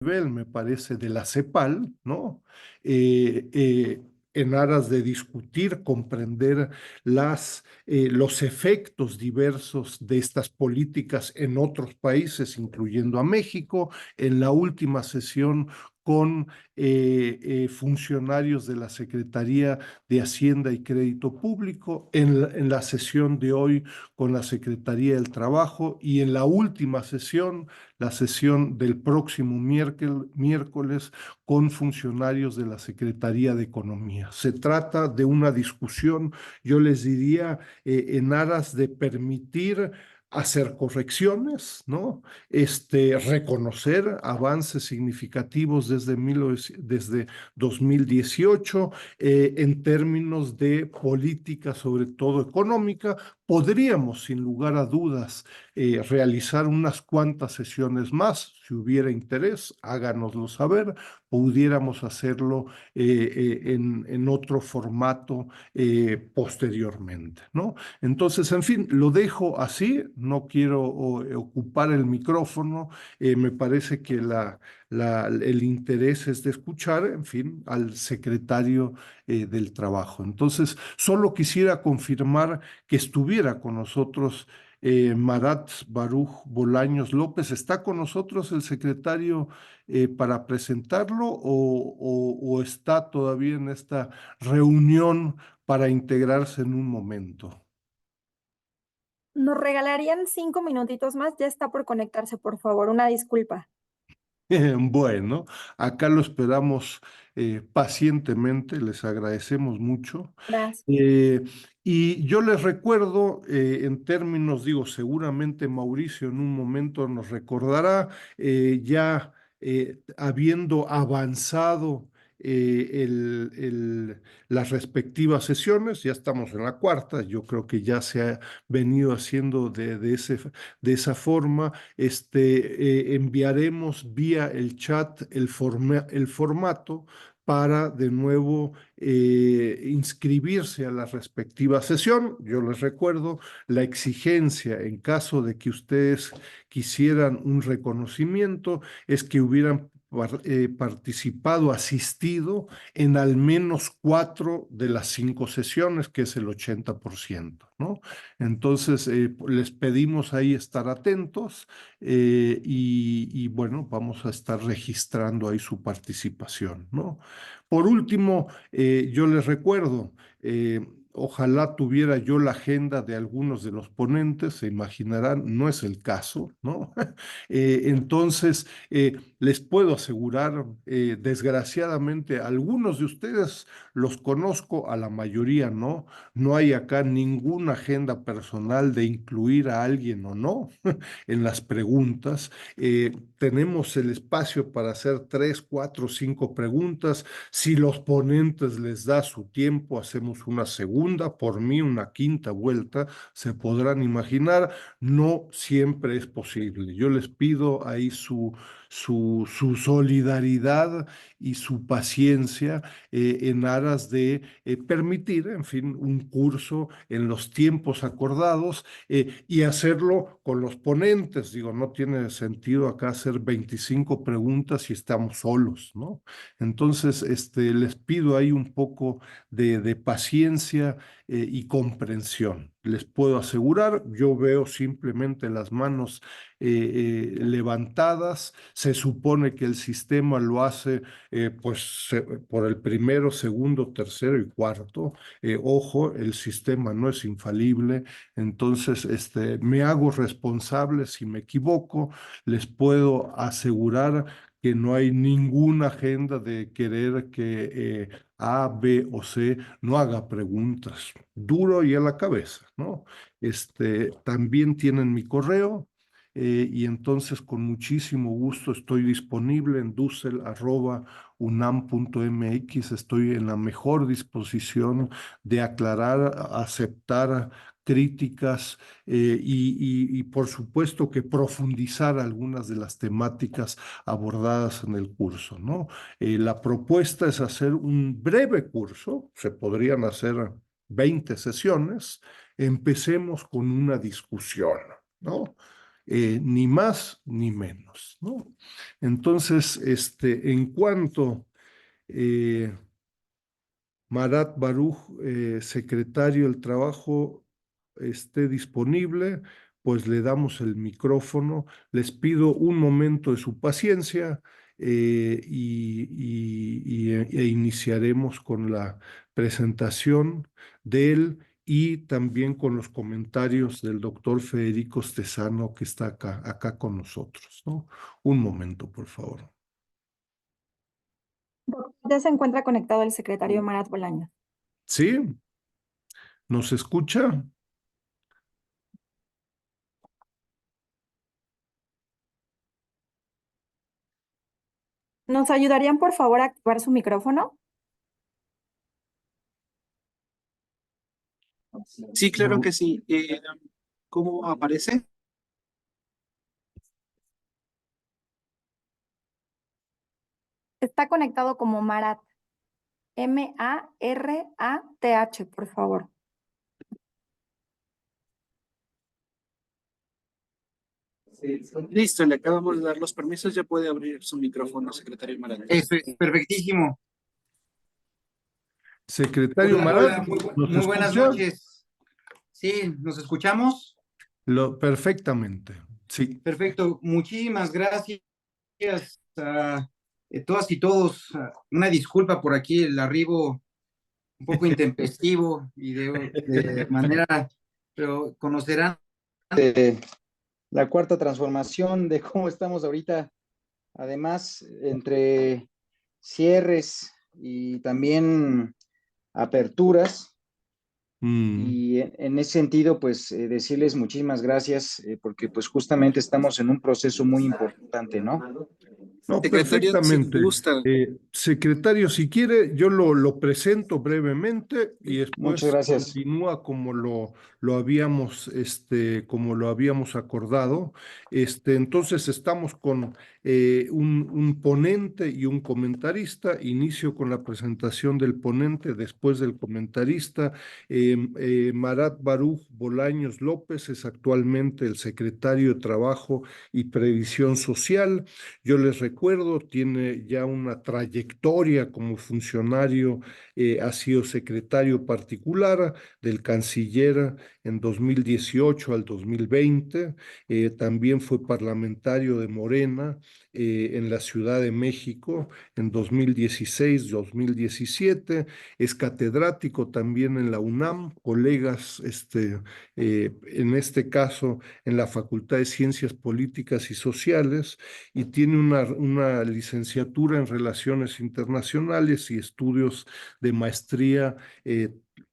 nivel, me parece, de la CEPAL, ¿no? Eh, eh, en aras de discutir, comprender los efectos diversos de estas políticas en otros países, incluyendo a México. En la última sesión con funcionarios de la Secretaría de Hacienda y Crédito Público, en la sesión de hoy con la Secretaría del Trabajo y en la última sesión, la sesión del próximo miércoles con funcionarios de la Secretaría de Economía. Se trata de una discusión, yo les diría, en aras de permitir hacer correcciones, ¿no? Reconocer avances significativos desde 2018 en términos de política, sobre todo económica. Podríamos, sin lugar a dudas, realizar unas cuantas sesiones más. Si hubiera interés, háganoslo saber. Pudiéramos hacerlo en otro formato posteriormente, ¿no? Entonces, en fin, lo dejo así. No quiero ocupar el micrófono. Me parece que el interés es de escuchar, en fin, al secretario del Trabajo. Entonces, solo quisiera confirmar que estuviera con nosotros Marat Baruch Bolaños López. ¿Está con nosotros el secretario para presentarlo o está todavía en esta reunión para integrarse en un momento? Nos regalarían 5 minutitos más, ya está por conectarse, por favor, una disculpa. Bueno, acá lo esperamos pacientemente, les agradecemos mucho. Gracias. Eh, y yo les recuerdo, en términos, digo, seguramente Mauricio en un momento nos recordará, ya habiendo avanzado las respectivas sesiones, ya estamos en la cuarta, yo creo que ya se ha venido haciendo de esa forma. Enviaremos vía el chat el formato para de nuevo inscribirse a la respectiva sesión. Yo les recuerdo la exigencia en caso de que ustedes quisieran un reconocimiento es que hubieran participado, asistido en al menos 4 de las 5 sesiones, que es el 80%, ¿no? Entonces, les pedimos ahí estar atentos y bueno, vamos a estar registrando ahí su participación, ¿no? Por último, yo les recuerdo, ojalá tuviera yo la agenda de algunos de los ponentes, se imaginarán, no es el caso, ¿no? Entonces, les puedo asegurar, desgraciadamente, algunos de ustedes los conozco, a la mayoría no. No hay acá ninguna agenda personal de incluir a alguien o no en las preguntas. Tenemos el espacio para hacer 3, 4, 5 preguntas. Si los ponentes les da su tiempo, hacemos una segunda, por mí una quinta vuelta. Se podrán imaginar, no siempre es posible. Yo les pido ahí su solidaridad y su paciencia en aras de permitir, en fin, un curso en los tiempos acordados y hacerlo con los ponentes. Digo, no tiene sentido acá hacer 25 preguntas si estamos solos, ¿no? Entonces, les pido ahí un poco de paciencia y comprensión. Les puedo asegurar, yo veo simplemente las manos levantadas. Se supone que el sistema lo hace por el primero, segundo, tercero y cuarto. Ojo, el sistema no es infalible. Entonces, me hago responsable si me equivoco. Les puedo asegurar que no hay ninguna agenda de querer que A, B o C no haga preguntas. Duro y a la cabeza, ¿no? También tienen mi correo. Y entonces con muchísimo gusto estoy disponible en dussel@unam.mx. Estoy en la mejor disposición de aclarar, aceptar críticas por supuesto que profundizar algunas de las temáticas abordadas en el curso, ¿no? La propuesta es hacer un breve curso, se podrían hacer 20 sesiones. Empecemos con una discusión, ¿no? ni más ni menos, ¿no? Entonces, en cuanto Marat Baruch, secretario del Trabajo, esté disponible, pues le damos el micrófono. Les pido un momento de su paciencia e iniciaremos con la presentación de él y también con los comentarios del doctor Federico Stesano, que está acá con nosotros, ¿no? Un momento, por favor. Ya se encuentra conectado el secretario Marat Bolaños. ¿Sí? ¿Nos escucha? ¿Nos ayudarían, por favor, a activar su micrófono? Sí, claro que sí. ¿Cómo aparece? Está conectado como Marat. Marath, por favor. Listo, le acabamos de dar los permisos. Ya puede abrir su micrófono, secretario Marantí. Perfectísimo. Secretario Hola, Marat, hola, ¿nos muy buenas escucha? noches. Sí, ¿nos escuchamos? Perfectamente, sí. Perfecto. Muchísimas gracias a todas y todos. Una disculpa por aquí, el arribo un poco intempestivo y de manera, pero conocerán la cuarta transformación de cómo estamos ahorita. Además, entre cierres y también aperturas. Y en ese sentido, pues decirles muchísimas gracias, porque pues justamente estamos en un proceso muy importante, ¿no? No, Secretario, si perfectamente. gusta. Secretario, si quiere, yo lo presento brevemente y Muchas después gracias. continúa como lo habíamos acordado. Entonces estamos con un ponente y un comentarista. Inicio con la presentación del ponente, después del comentarista. Marat Baruch Bolaños López es actualmente el secretario de Trabajo y Previsión Social. Yo les recuerdo, tiene ya una trayectoria como funcionario, ha sido secretario particular del canciller en 2018 al 2020, también fue parlamentario de Morena en la Ciudad de México en 2016-2017, es catedrático también en la UNAM, colegas, en este caso en la Facultad de Ciencias Políticas y Sociales, y tiene una licenciatura en Relaciones Internacionales y estudios de maestría,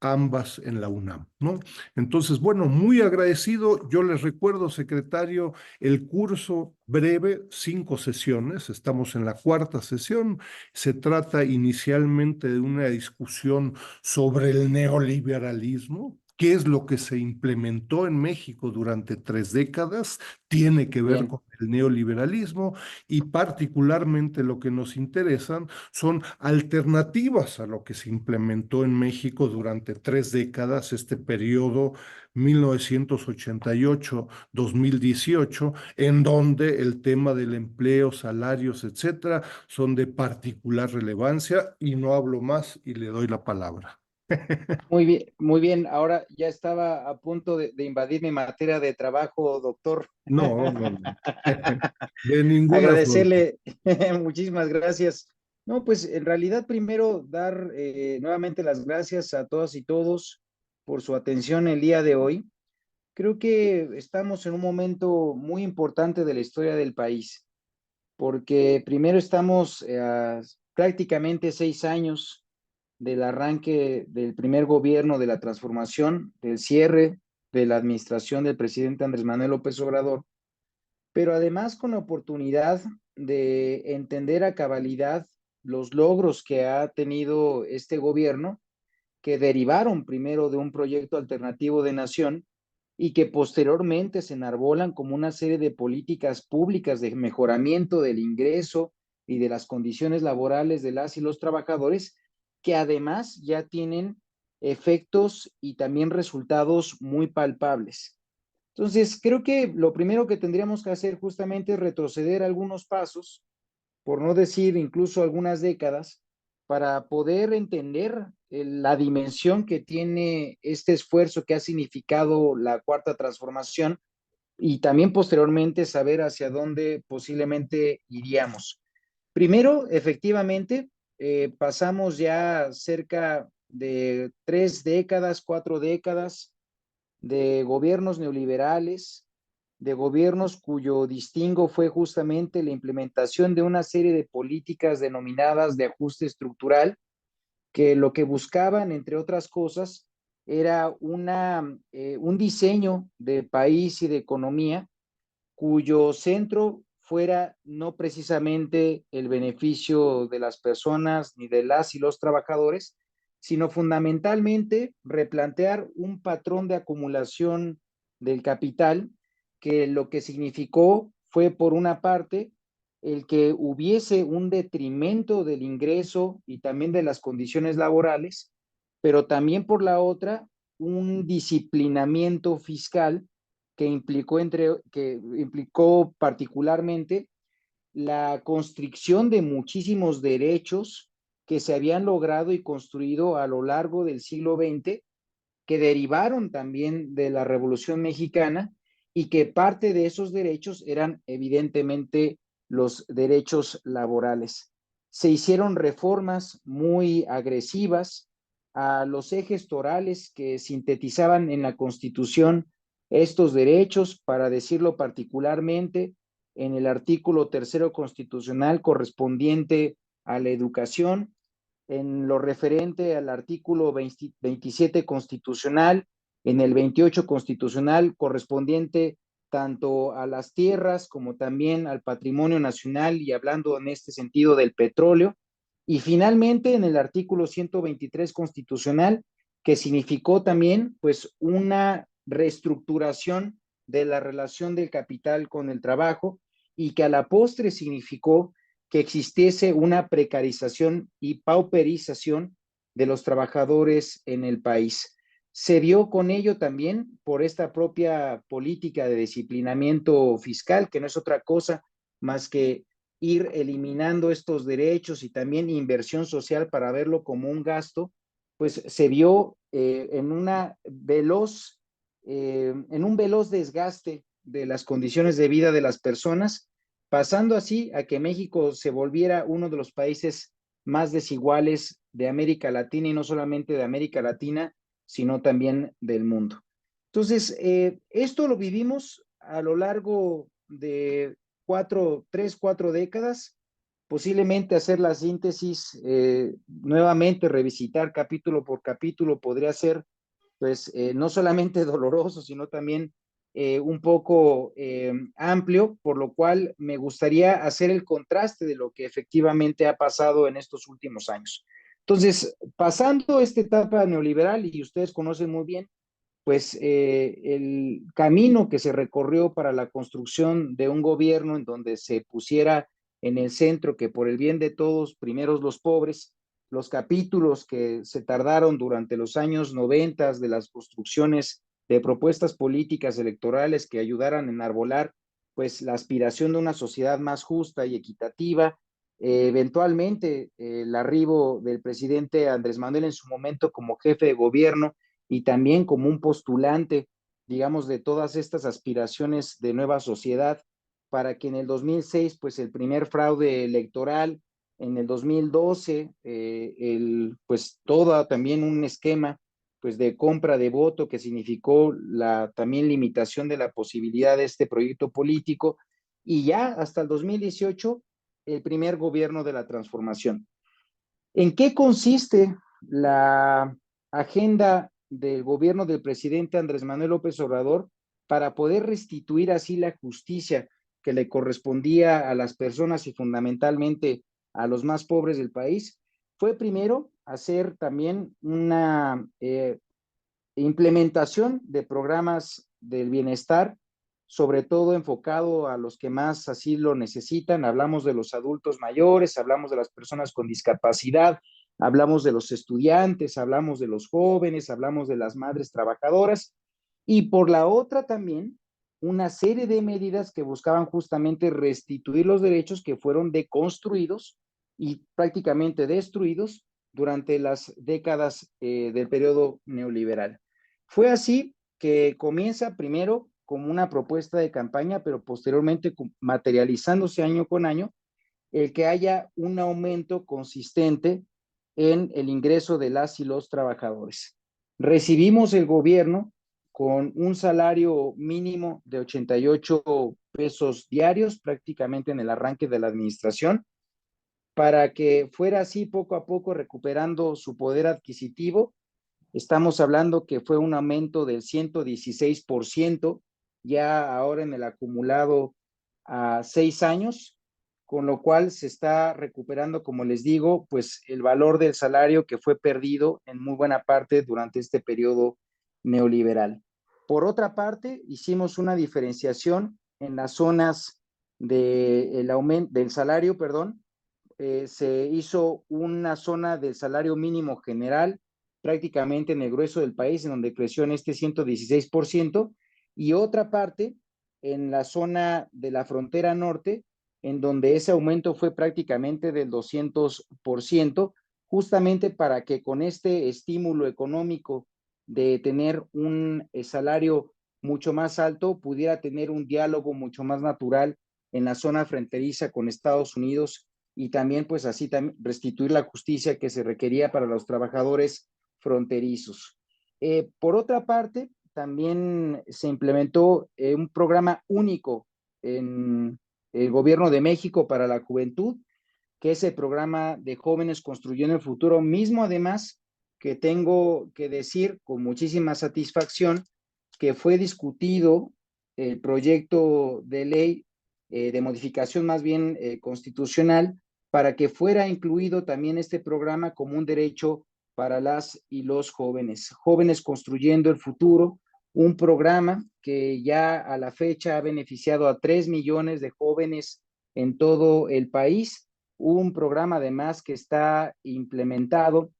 ambas en la UNAM, ¿no? Entonces, bueno, muy agradecido. Yo les recuerdo, secretario, el curso breve, 5 sesiones, estamos en la cuarta sesión. Se trata inicialmente de una discusión sobre el neoliberalismo. ¿Qué es lo que se implementó en México durante 3 décadas? Tiene que ver Bien, con el neoliberalismo, y particularmente lo que nos interesan son alternativas a lo que se implementó en México durante 3 décadas, este periodo 1988-2018, en donde el tema del empleo, salarios, etcétera, son de particular relevancia, y no hablo más y le doy la palabra. muy bien, muy bien. Ahora ya estaba a punto de invadir mi materia de trabajo, doctor. No, no, no. De ninguna forma. Agradecerle, muchísimas gracias. No, pues en realidad primero dar nuevamente las gracias a todas y todos por su atención el día de hoy. Creo que estamos en un momento muy importante de la historia del país, porque primero estamos a prácticamente 6 años del arranque del primer gobierno de la transformación, del cierre de la administración del presidente Andrés Manuel López Obrador, pero además con la oportunidad de entender a cabalidad los logros que ha tenido este gobierno, que derivaron primero de un proyecto alternativo de nación y que posteriormente se enarbolan como una serie de políticas públicas de mejoramiento del ingreso y de las condiciones laborales de las y los trabajadores, que además ya tienen efectos y también resultados muy palpables. Entonces, creo que lo primero que tendríamos que hacer justamente es retroceder algunos pasos, por no decir incluso algunas décadas, para poder entender la dimensión que tiene este esfuerzo que ha significado la Cuarta Transformación y también posteriormente saber hacia dónde posiblemente iríamos. Primero, efectivamente, pasamos ya cerca de 3 décadas, 4 décadas de gobiernos neoliberales, de gobiernos cuyo distingo fue justamente la implementación de una serie de políticas denominadas de ajuste estructural, que lo que buscaban, entre otras cosas, era un diseño de país y de economía cuyo centro fuera no precisamente el beneficio de las personas ni de las y los trabajadores, sino fundamentalmente replantear un patrón de acumulación del capital que lo que significó fue, por una parte, el que hubiese un detrimento del ingreso y también de las condiciones laborales, pero también por la otra, un disciplinamiento fiscal que implicó particularmente la constricción de muchísimos derechos que se habían logrado y construido a lo largo del siglo XX, que derivaron también de la Revolución Mexicana y que parte de esos derechos eran evidentemente los derechos laborales. Se hicieron reformas muy agresivas a los ejes torales que sintetizaban en la Constitución estos derechos, para decirlo particularmente, en el artículo 3º constitucional correspondiente a la educación, en lo referente al artículo 27 constitucional, en el 28 constitucional correspondiente tanto a las tierras como también al patrimonio nacional, y hablando en este sentido del petróleo, y finalmente en el artículo 123 constitucional, que significó también pues una reestructuración de la relación del capital con el trabajo, y que a la postre significó que existiese una precarización y pauperización de los trabajadores en el país. Se vio con ello también por esta propia política de disciplinamiento fiscal, que no es otra cosa más que ir eliminando estos derechos y también inversión social para verlo como un gasto, pues se vio en un veloz desgaste de las condiciones de vida de las personas, pasando así a que México se volviera uno de los países más desiguales de América Latina, y no solamente de América Latina, sino también del mundo. Entonces, esto lo vivimos a lo largo de 3, 4 décadas. Posiblemente hacer la síntesis, nuevamente revisitar capítulo por capítulo podría ser, pues, no solamente doloroso, sino también un poco amplio, por lo cual me gustaría hacer el contraste de lo que efectivamente ha pasado en estos últimos años. Entonces, pasando esta etapa neoliberal, y ustedes conocen muy bien, pues el camino que se recorrió para la construcción de un gobierno en donde se pusiera en el centro, que por el bien de todos, primeros los pobres, los capítulos que se tardaron durante los años 90 de las construcciones de propuestas políticas electorales que ayudaran a enarbolar pues la aspiración de una sociedad más justa y equitativa. Eventualmente el arribo del presidente Andrés Manuel en su momento como jefe de gobierno y también como un postulante, digamos, de todas estas aspiraciones de nueva sociedad, para que en el 2006, pues el primer fraude electoral, en el 2012, pues todo también un esquema pues de compra de voto que significó la también limitación de la posibilidad de este proyecto político, y ya hasta el 2018 el primer gobierno de la transformación. ¿En qué consiste la agenda del gobierno del presidente Andrés Manuel López Obrador para poder restituir así la justicia que le correspondía a las personas y fundamentalmente a los más pobres del país? Fue primero hacer también una implementación de programas del bienestar, sobre todo enfocado a los que más así lo necesitan. Hablamos de los adultos mayores, hablamos de las personas con discapacidad, hablamos de los estudiantes, hablamos de los jóvenes, hablamos de las madres trabajadoras, y por la otra también una serie de medidas que buscaban justamente restituir los derechos que fueron deconstruidos y prácticamente destruidos durante las décadas del periodo neoliberal. Fue así que comienza primero como una propuesta de campaña, pero posteriormente materializándose año con año, el que haya un aumento consistente en el ingreso de las y los trabajadores. Recibimos el gobierno con un salario mínimo de 88 pesos diarios, prácticamente en el arranque de la administración, para que fuera así poco a poco recuperando su poder adquisitivo. Estamos hablando que fue un aumento del 116%, ya ahora en el acumulado a 6 años, con lo cual se está recuperando, como les digo, pues el valor del salario que fue perdido en muy buena parte durante este periodo neoliberal. Por otra parte, hicimos una diferenciación en las zonas del aumento del salario, perdón. Se hizo una zona del salario mínimo general prácticamente en el grueso del país, en donde creció en este 116%, y otra parte en la zona de la frontera norte, en donde ese aumento fue prácticamente del 200%, justamente para que con este estímulo económico de tener un salario mucho más alto, pudiera tener un diálogo mucho más natural en la zona fronteriza con Estados Unidos y también pues así restituir la justicia que se requería para los trabajadores fronterizos. Por otra parte, también se implementó un programa único en el gobierno de México para la juventud, que es el programa de Jóvenes Construyendo el Futuro, mismo además que tengo que decir con muchísima satisfacción que fue discutido el proyecto de ley de modificación más bien constitucional para que fuera incluido también este programa como un derecho para las y los jóvenes. Jóvenes Construyendo el Futuro, un programa que ya a la fecha ha beneficiado a 3 millones de jóvenes en todo el país. Un programa además que está implementado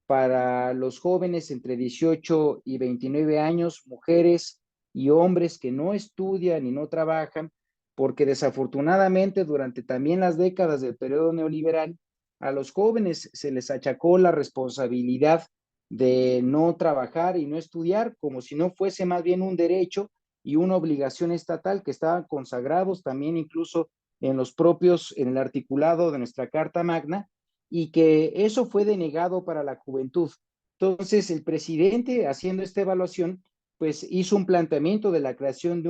para los jóvenes entre 18 y 29 años, mujeres y hombres que no estudian y no trabajan, porque desafortunadamente durante también las décadas del periodo neoliberal, a los jóvenes se les achacó la responsabilidad de no trabajar y no estudiar, como si no fuese más bien un derecho y una obligación estatal que estaban consagrados también incluso en en el articulado de nuestra Carta Magna, y que eso fue denegado para la juventud. Entonces, el presidente, haciendo esta evaluación, pues hizo un planteamiento de la creación de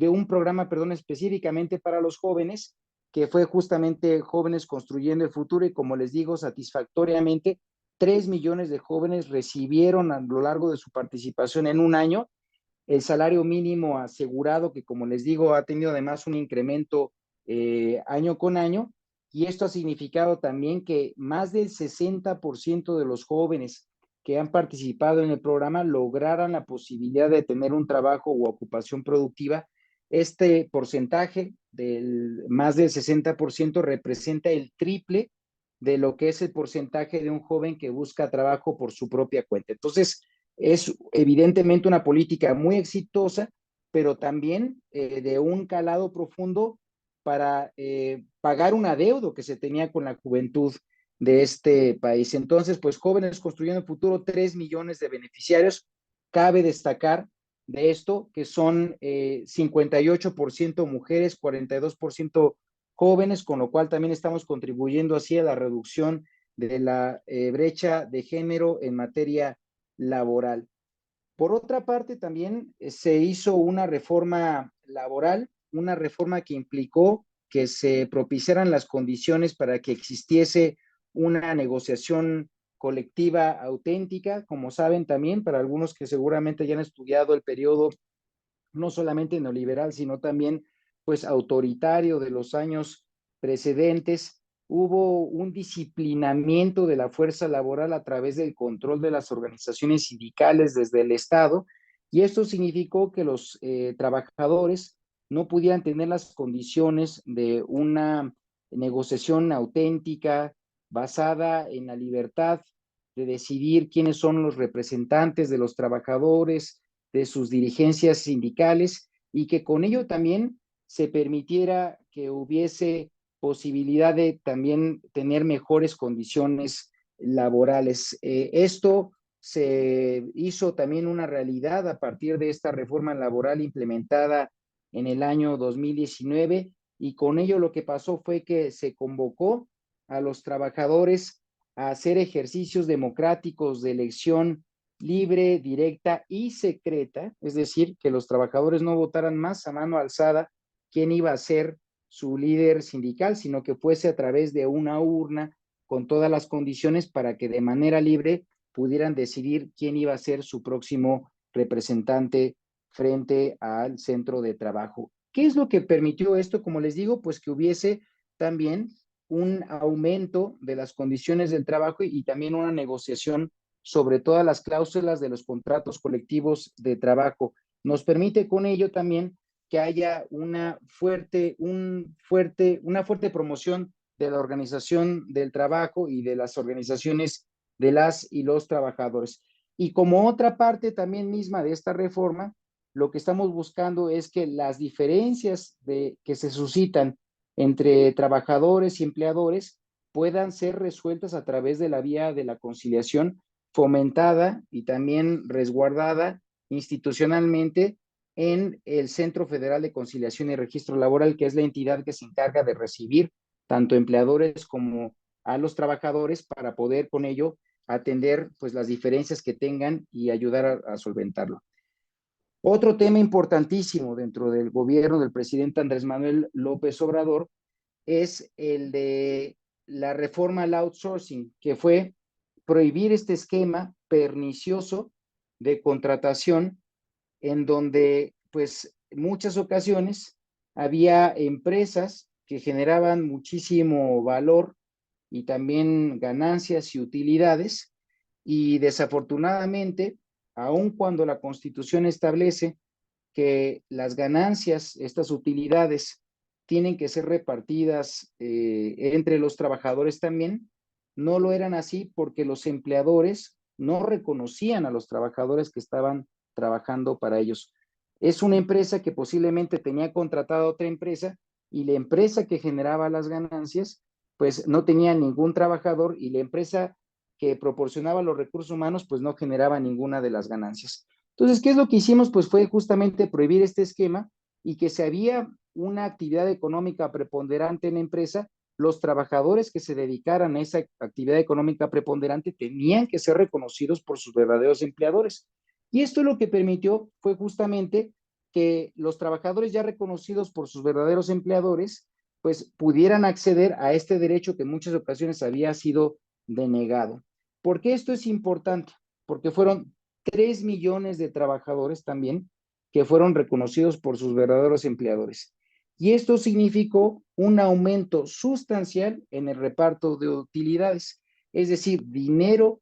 un programa, perdón, específicamente para los jóvenes, que fue justamente Jóvenes Construyendo el Futuro, y como les digo, satisfactoriamente, 3 millones de jóvenes recibieron a lo largo de su participación en un año el salario mínimo asegurado, que como les digo, ha tenido además un incremento año con año, y esto ha significado también que más del 60% de los jóvenes que han participado en el programa lograran la posibilidad de tener un trabajo o ocupación productiva. Este porcentaje del más del 60% representa el triple de lo que es el porcentaje de un joven que busca trabajo por su propia cuenta. Entonces, es evidentemente una política muy exitosa, pero también de un calado profundo para pagar un adeudo que se tenía con la juventud de este país. Entonces, pues Jóvenes Construyendo el Futuro, 3 millones de beneficiarios. Cabe destacar de esto que son 58% mujeres, 42% jóvenes, con lo cual también estamos contribuyendo así a la reducción de la brecha de género en materia laboral. Por otra parte, también se hizo una reforma laboral, una reforma que implicó que se propiciaran las condiciones para que existiese una negociación colectiva auténtica, como saben también, para algunos que seguramente ya han estudiado el periodo no solamente neoliberal, sino también pues autoritario de los años precedentes. Hubo un disciplinamiento de la fuerza laboral a través del control de las organizaciones sindicales desde el Estado, y esto significó que los trabajadores no pudieran tener las condiciones de una negociación auténtica, basada en la libertad de decidir quiénes son los representantes de los trabajadores, de sus dirigencias sindicales, y que con ello también se permitiera que hubiese posibilidad de también tener mejores condiciones laborales. Esto se hizo también una realidad a partir de esta reforma laboral implementada en el año 2019, y con ello lo que pasó fue que se convocó a los trabajadores a hacer ejercicios democráticos de elección libre, directa y secreta, es decir, que los trabajadores no votaran más a mano alzada quién iba a ser su líder sindical, sino que fuese a través de una urna con todas las condiciones para que de manera libre pudieran decidir quién iba a ser su próximo representante frente al centro de trabajo. ¿Qué es lo que permitió esto? Como les digo, pues que hubiese también un aumento de las condiciones del trabajo y también una negociación sobre todas las cláusulas de los contratos colectivos de trabajo. Nos permite con ello también que haya una fuerte promoción de la organización del trabajo y de las organizaciones de las y los trabajadores. Y como otra parte también misma de esta reforma, lo que estamos buscando es que las diferencias que se suscitan entre trabajadores y empleadores puedan ser resueltas a través de la vía de la conciliación, fomentada y también resguardada institucionalmente en el Centro Federal de Conciliación y Registro Laboral, que es la entidad que se encarga de recibir tanto empleadores como a los trabajadores para poder con ello atender pues las diferencias que tengan y ayudar a solventarlo. Otro tema importantísimo dentro del gobierno del presidente Andrés Manuel López Obrador es el de la reforma al outsourcing, que fue prohibir este esquema pernicioso de contratación en donde pues muchas ocasiones había empresas que generaban muchísimo valor y también ganancias y utilidades, y desafortunadamente, aun cuando la Constitución establece que las ganancias, estas utilidades, tienen que ser repartidas entre los trabajadores también, no lo eran así porque los empleadores no reconocían a los trabajadores que estaban trabajando para ellos. Es una empresa que posiblemente tenía contratada otra empresa, y la empresa que generaba las ganancias pues no tenía ningún trabajador, y la empresa que proporcionaba los recursos humanos pues no generaba ninguna de las ganancias. Entonces, ¿qué es lo que hicimos? Pues fue justamente prohibir este esquema, y que si había una actividad económica preponderante en la empresa, los trabajadores que se dedicaran a esa actividad económica preponderante tenían que ser reconocidos por sus verdaderos empleadores. Y esto lo que permitió fue justamente que los trabajadores ya reconocidos por sus verdaderos empleadores, pues pudieran acceder a este derecho que en muchas ocasiones había sido denegado. ¿Por qué esto es importante? Porque fueron 3 millones de trabajadores también que fueron reconocidos por sus verdaderos empleadores. Y esto significó un aumento sustancial en el reparto de utilidades, es decir, dinero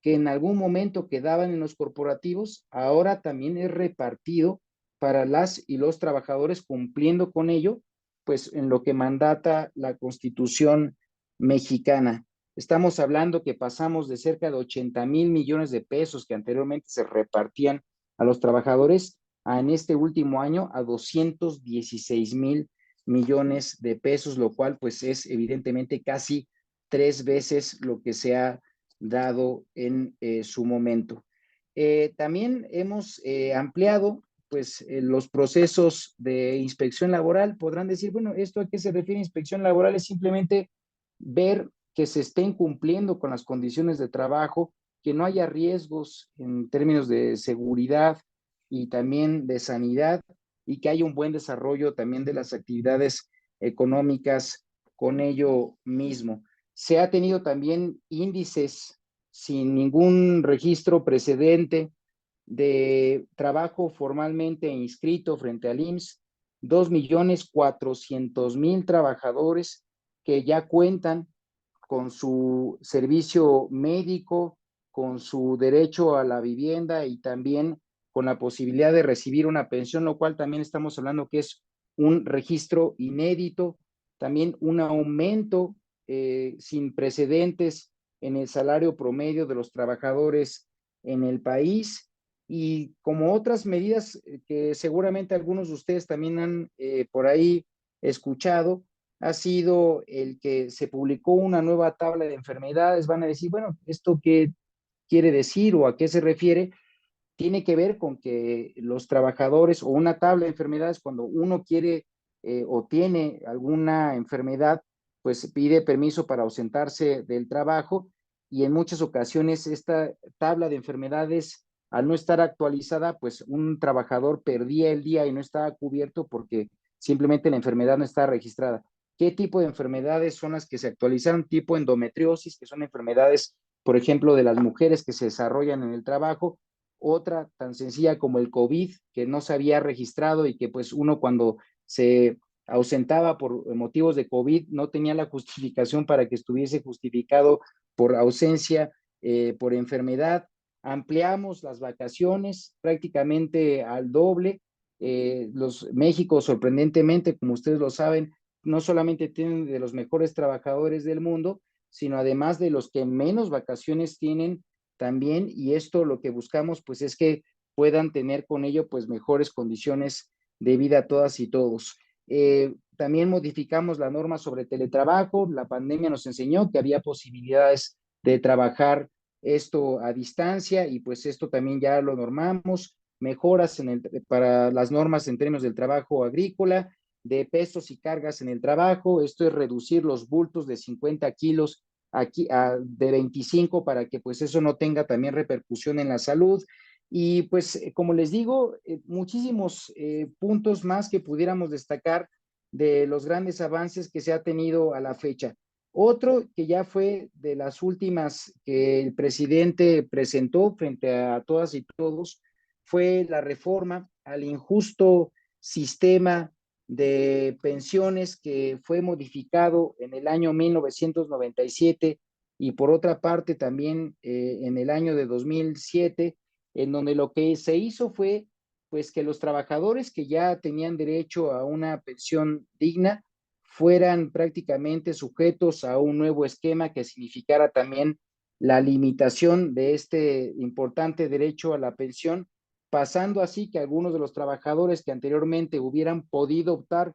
que en algún momento quedaban en los corporativos, ahora también es repartido para las y los trabajadores, cumpliendo con ello, pues en lo que mandata la Constitución mexicana. Estamos hablando que pasamos de cerca de 80,000 millones de pesos que anteriormente se repartían a los trabajadores en este último año a 216,000 millones de pesos, lo cual pues es evidentemente casi 3 veces lo que se ha dado en su momento. También hemos ampliado pues los procesos de inspección laboral. Podrán decir, bueno, ¿esto a qué se refiere inspección laboral? Es simplemente ver que se estén cumpliendo con las condiciones de trabajo, que no haya riesgos en términos de seguridad y también de sanidad, y que haya un buen desarrollo también de las actividades económicas con ello mismo. Se ha tenido también índices sin ningún registro precedente de trabajo formalmente inscrito frente al IMSS, 2,400,000 trabajadores que ya cuentan con su servicio médico, con su derecho a la vivienda y también con la posibilidad de recibir una pensión, lo cual también estamos hablando que es un registro inédito, también un aumento sin precedentes en el salario promedio de los trabajadores en el país, Y como otras medidas que seguramente algunos de ustedes también han por ahí escuchado, ha sido el que se publicó una nueva tabla de enfermedades. Van a decir, bueno, ¿esto qué quiere decir o a qué se refiere? Tiene que ver con que los trabajadores o una tabla de enfermedades, cuando uno quiere o tiene alguna enfermedad, pues pide permiso para ausentarse del trabajo, y en muchas ocasiones esta tabla de enfermedades, al no estar actualizada, pues un trabajador perdía el día y no estaba cubierto porque simplemente la enfermedad no está registrada. ¿Qué tipo de enfermedades son las que se actualizaron? Tipo endometriosis, que son enfermedades, por ejemplo, de las mujeres que se desarrollan en el trabajo. Otra tan sencilla como el COVID, que no se había registrado y que pues uno cuando se ausentaba por motivos de COVID no tenía la justificación para que estuviese justificado por ausencia, por enfermedad. Ampliamos las vacaciones prácticamente al doble. México, sorprendentemente, como ustedes lo saben, no solamente tienen de los mejores trabajadores del mundo, sino además de los que menos vacaciones tienen también, y esto lo que buscamos pues es que puedan tener con ello pues mejores condiciones de vida a todas y todos. También modificamos la norma sobre teletrabajo. La pandemia nos enseñó que había posibilidades de trabajar esto a distancia, y pues esto también ya lo normamos. Mejoras para las normas en términos del trabajo agrícola, de pesos y cargas en el trabajo. Esto es reducir los bultos de 50 kilos aquí de 25, para que pues eso no tenga también repercusión en la salud. Y pues como les digo, muchísimos puntos más que pudiéramos destacar de los grandes avances que se ha tenido a la fecha. Otro que ya fue de las últimas que el presidente presentó frente a todas y todos fue la reforma al injusto sistema de pensiones que fue modificado en el año 1997, y por otra parte también en el año de 2007, en donde lo que se hizo fue pues que los trabajadores que ya tenían derecho a una pensión digna fueran prácticamente sujetos a un nuevo esquema que significara también la limitación de este importante derecho a la pensión, pasando así que algunos de los trabajadores que anteriormente hubieran podido optar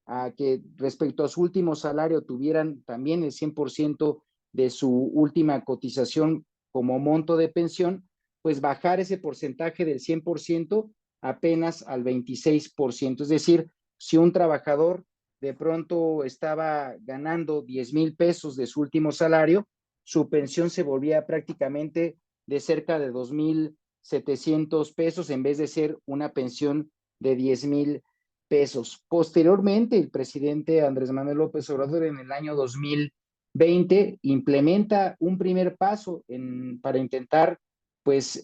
a que respecto a su último salario tuvieran también el 100% de su última cotización como monto de pensión, pues bajar ese porcentaje del 100% apenas al 26%. Es decir, si un trabajador de pronto estaba ganando 10,000 pesos de su último salario, su pensión se volvía prácticamente de cerca de 2,700 pesos en vez de ser una pensión de 10,000 pesos. Posteriormente, el presidente Andrés Manuel López Obrador en el año 2020 implementa un primer paso para intentar pues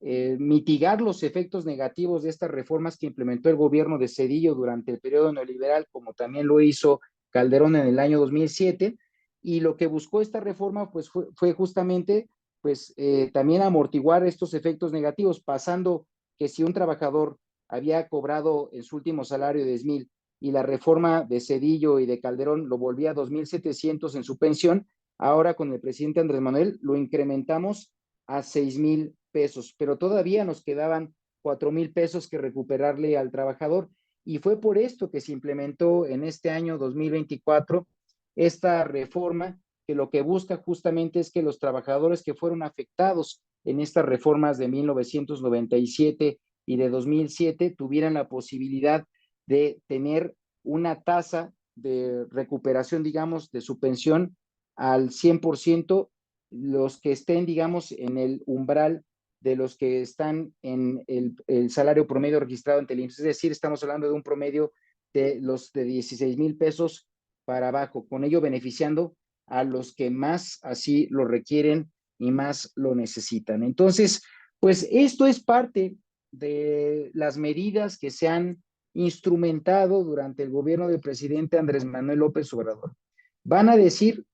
mitigar los efectos negativos de estas reformas que implementó el gobierno de Cedillo durante el periodo neoliberal, como también lo hizo Calderón en el año 2007. Y lo que buscó esta reforma pues fue justamente pues también amortiguar estos efectos negativos, pasando que si un trabajador había cobrado en su último salario 10,000 y la reforma de Cedillo y de Calderón lo volvía a 2,700 en su pensión, ahora con el presidente Andrés Manuel lo incrementamos a 6,000 pesos, pero todavía nos quedaban 4,000 pesos que recuperarle al trabajador, y fue por esto que se implementó en este año 2024 esta reforma, que lo que busca justamente es que los trabajadores que fueron afectados en estas reformas de 1997 y de 2007 tuvieran la posibilidad de tener una tasa de recuperación, digamos, de su pensión al 100%, los que estén, digamos, en el umbral de los que están en el salario promedio registrado ante el IMSS. Es decir, estamos hablando de un promedio de los de 16,000 pesos para abajo, con ello beneficiando a los que más así lo requieren y más lo necesitan. Entonces, pues esto es parte de las medidas que se han instrumentado durante el gobierno del presidente Andrés Manuel López Obrador. Van a decir,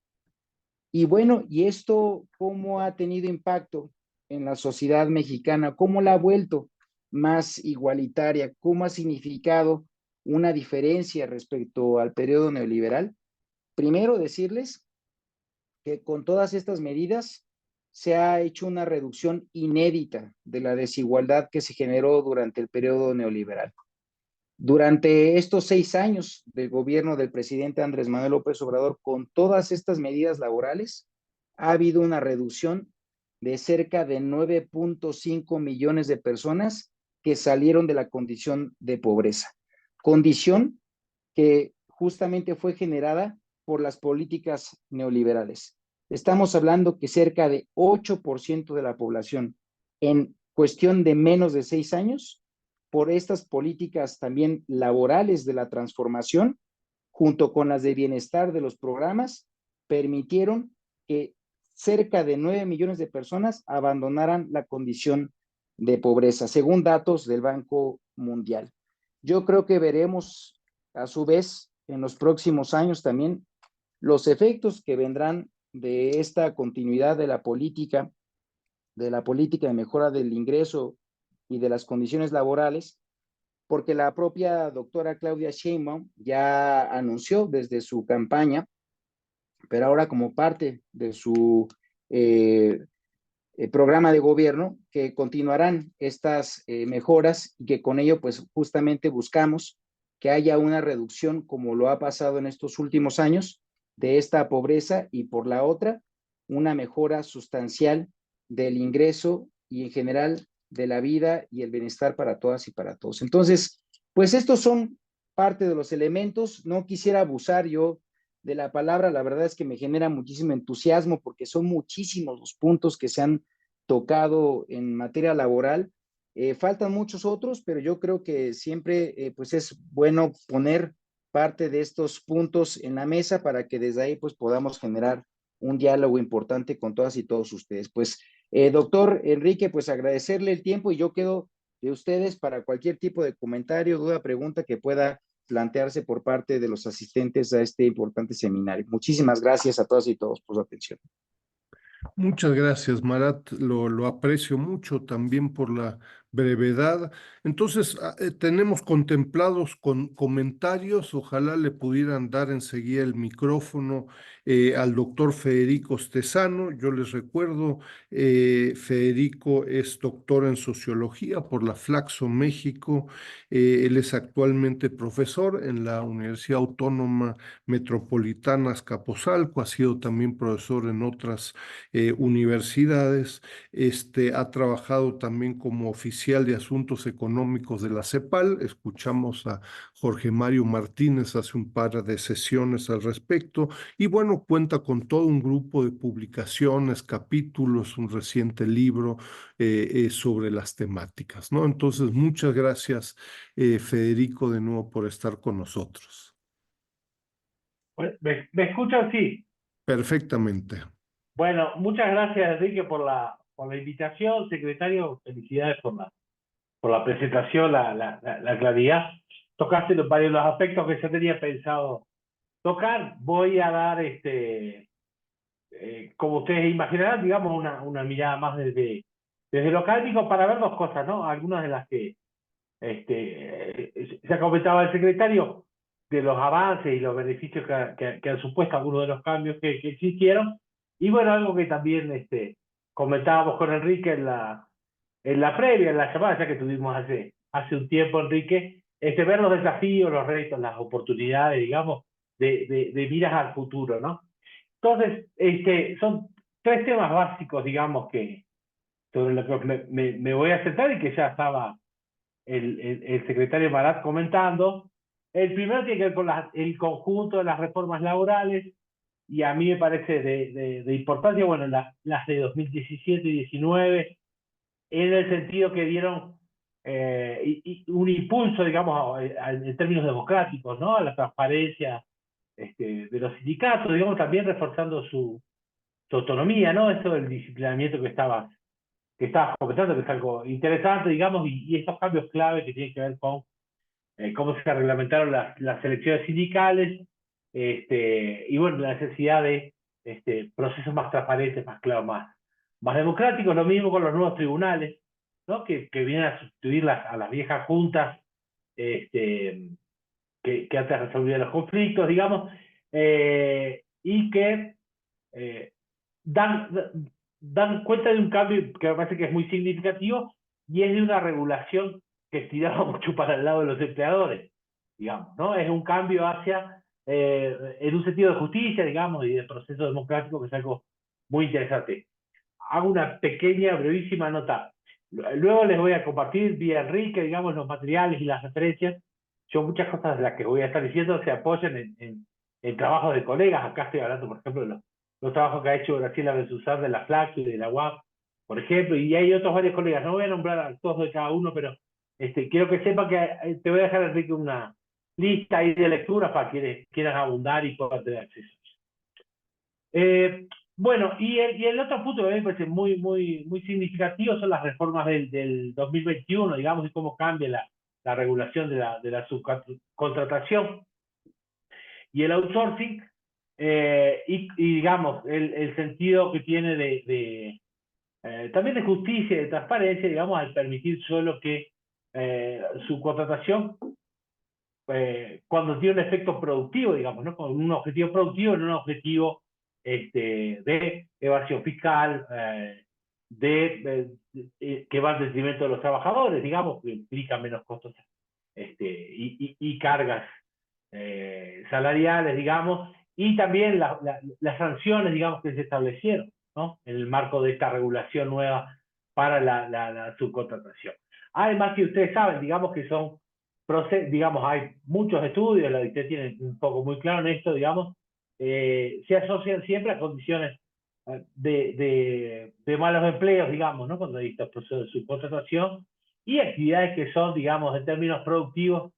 y bueno, ¿y esto cómo ha tenido impacto en la sociedad mexicana? ¿Cómo la ha vuelto más igualitaria? ¿Cómo ha significado una diferencia respecto al periodo neoliberal? Primero, decirles que con todas estas medidas se ha hecho una reducción inédita de la desigualdad que se generó durante el periodo neoliberal. Durante estos 6 años del gobierno del presidente Andrés Manuel López Obrador, con todas estas medidas laborales, ha habido una reducción de cerca de 9.5 millones de personas que salieron de la condición de pobreza, condición que justamente fue generada por las políticas neoliberales. Estamos hablando que cerca de 8% de la población en cuestión de menos de 6 años, por estas políticas también laborales de la transformación, junto con las de bienestar de los programas, permitieron que cerca de 9 millones de personas abandonaran la condición de pobreza, según datos del Banco Mundial. Yo creo que veremos a su vez en los próximos años también los efectos que vendrán de esta continuidad de la política de mejora del ingreso y de las condiciones laborales, porque la propia doctora Claudia Sheinbaum ya anunció desde su campaña, pero ahora como parte de su programa de gobierno, que continuarán estas mejoras y que con ello pues justamente buscamos que haya una reducción, como lo ha pasado en estos últimos años, de esta pobreza, y por la otra, una mejora sustancial del ingreso y en general de la vida y el bienestar para todas y para todos. Entonces, pues estos son parte de los elementos. No quisiera abusar yo de la palabra, la verdad es que me genera muchísimo entusiasmo porque son muchísimos los puntos que se han tocado en materia laboral. Faltan muchos otros, pero yo creo que siempre pues es bueno poner parte de estos puntos en la mesa para que desde ahí pues podamos generar un diálogo importante con todas y todos ustedes. Pues doctor Enrique, pues agradecerle el tiempo y yo quedo de ustedes para cualquier tipo de comentario, duda, pregunta que pueda plantearse por parte de los asistentes a este importante seminario. Muchísimas gracias a todas y todos por su atención. Muchas gracias, Marat. Lo aprecio mucho también por la brevedad. Entonces, tenemos contemplados con comentarios. Ojalá le pudieran dar enseguida el micrófono al doctor Federico Stesano. Yo les recuerdo, Federico es doctor en sociología por la Flaxo México. Él es actualmente profesor en la Universidad Autónoma Metropolitana Azcapotzalco. Ha sido también profesor en otras universidades, ha trabajado también como oficial de asuntos económicos de la CEPAL. Escuchamos a Jorge Mario Martínez hace un par de sesiones al respecto y bueno, cuenta con todo un grupo de publicaciones, capítulos, un reciente libro sobre las temáticas, ¿no? Entonces, muchas gracias, Federico, de nuevo por estar con nosotros. ¿Me escuchan? Sí. Perfectamente. Bueno, muchas gracias, Enrique, por la invitación. Secretario, felicidades por la presentación, la claridad. Tocaste varios de los aspectos que yo tenía pensado tocar. Voy a dar, como ustedes imaginarán, digamos, una mirada más desde lo académico para ver dos cosas, ¿no? Algunas de las que se ha comentado el secretario, de los avances y los beneficios que han supuesto algunos de los cambios que existieron. Y bueno, algo que también comentábamos con Enrique en la previa, en la llamada ya que tuvimos hace un tiempo, Enrique, ver los desafíos, los retos, las oportunidades, digamos, de miras al futuro, ¿no? Entonces, son 3 temas básicos, digamos, sobre los que me voy a centrar y que ya estaba el secretario Marat comentando. El primero tiene que ver con el conjunto de las reformas laborales, y a mí me parece de importancia, bueno, las de 2017 y 2019, en el sentido que dieron un impulso, digamos, en términos democráticos, ¿no? A la transparencia de los sindicatos, digamos, también reforzando su autonomía, ¿no? Esto del disciplinamiento que estabas comentando, que es algo interesante, digamos, y estos cambios clave que tienen que ver con cómo se reglamentaron las elecciones sindicales, y bueno, la necesidad de procesos más transparentes, más claros, más democráticos. Lo mismo con los nuevos tribunales, ¿no? Que vienen a sustituir a las viejas juntas que antes resolvían los conflictos, digamos, y que dan dan cuenta de un cambio que me parece que es muy significativo, y es de una regulación que tiraba mucho para el lado de los empleadores, digamos, ¿no? Es un cambio hacia, en un sentido de justicia, digamos, y de proceso democrático, que es algo muy interesante. Hago una pequeña, brevísima nota. Luego les voy a compartir vía Enrique, digamos, los materiales y las referencias. Yo muchas cosas de las que voy a estar diciendo se apoyan en trabajos de colegas. Acá estoy hablando, por ejemplo, de los trabajos que ha hecho Graciela Benzuzar de la FLAC y de la UAP, por ejemplo, y hay otros varios colegas. No voy a nombrar a todos de cada uno, pero quiero que sepan que te voy a dejar, Enrique, una lista ahí de lecturas para quienes quieran abundar y puedan tener acceso. Bueno, y el otro punto que a mí me parece muy significativo son las reformas del 2021, digamos, y cómo cambia la regulación de la subcontratación y el outsourcing, y digamos, el sentido que tiene también de justicia y de transparencia, digamos, al permitir solo que subcontratación, cuando tiene un efecto productivo, digamos, ¿no? Con un objetivo productivo, no un objetivo de evasión fiscal, que va al detrimento de los trabajadores, digamos, que implica menos costos y cargas salariales, digamos, y también las sanciones, digamos, que se establecieron, ¿no? En el marco de esta regulación nueva para la subcontratación. Además, que ustedes saben, digamos, que son digamos, hay muchos estudios, la DICTE tiene un poco muy claro en esto, digamos, se asocian siempre a condiciones de malos empleos, digamos, ¿no? Cuando hay estos procesos de subcontratación, y actividades que son, digamos, en términos productivos,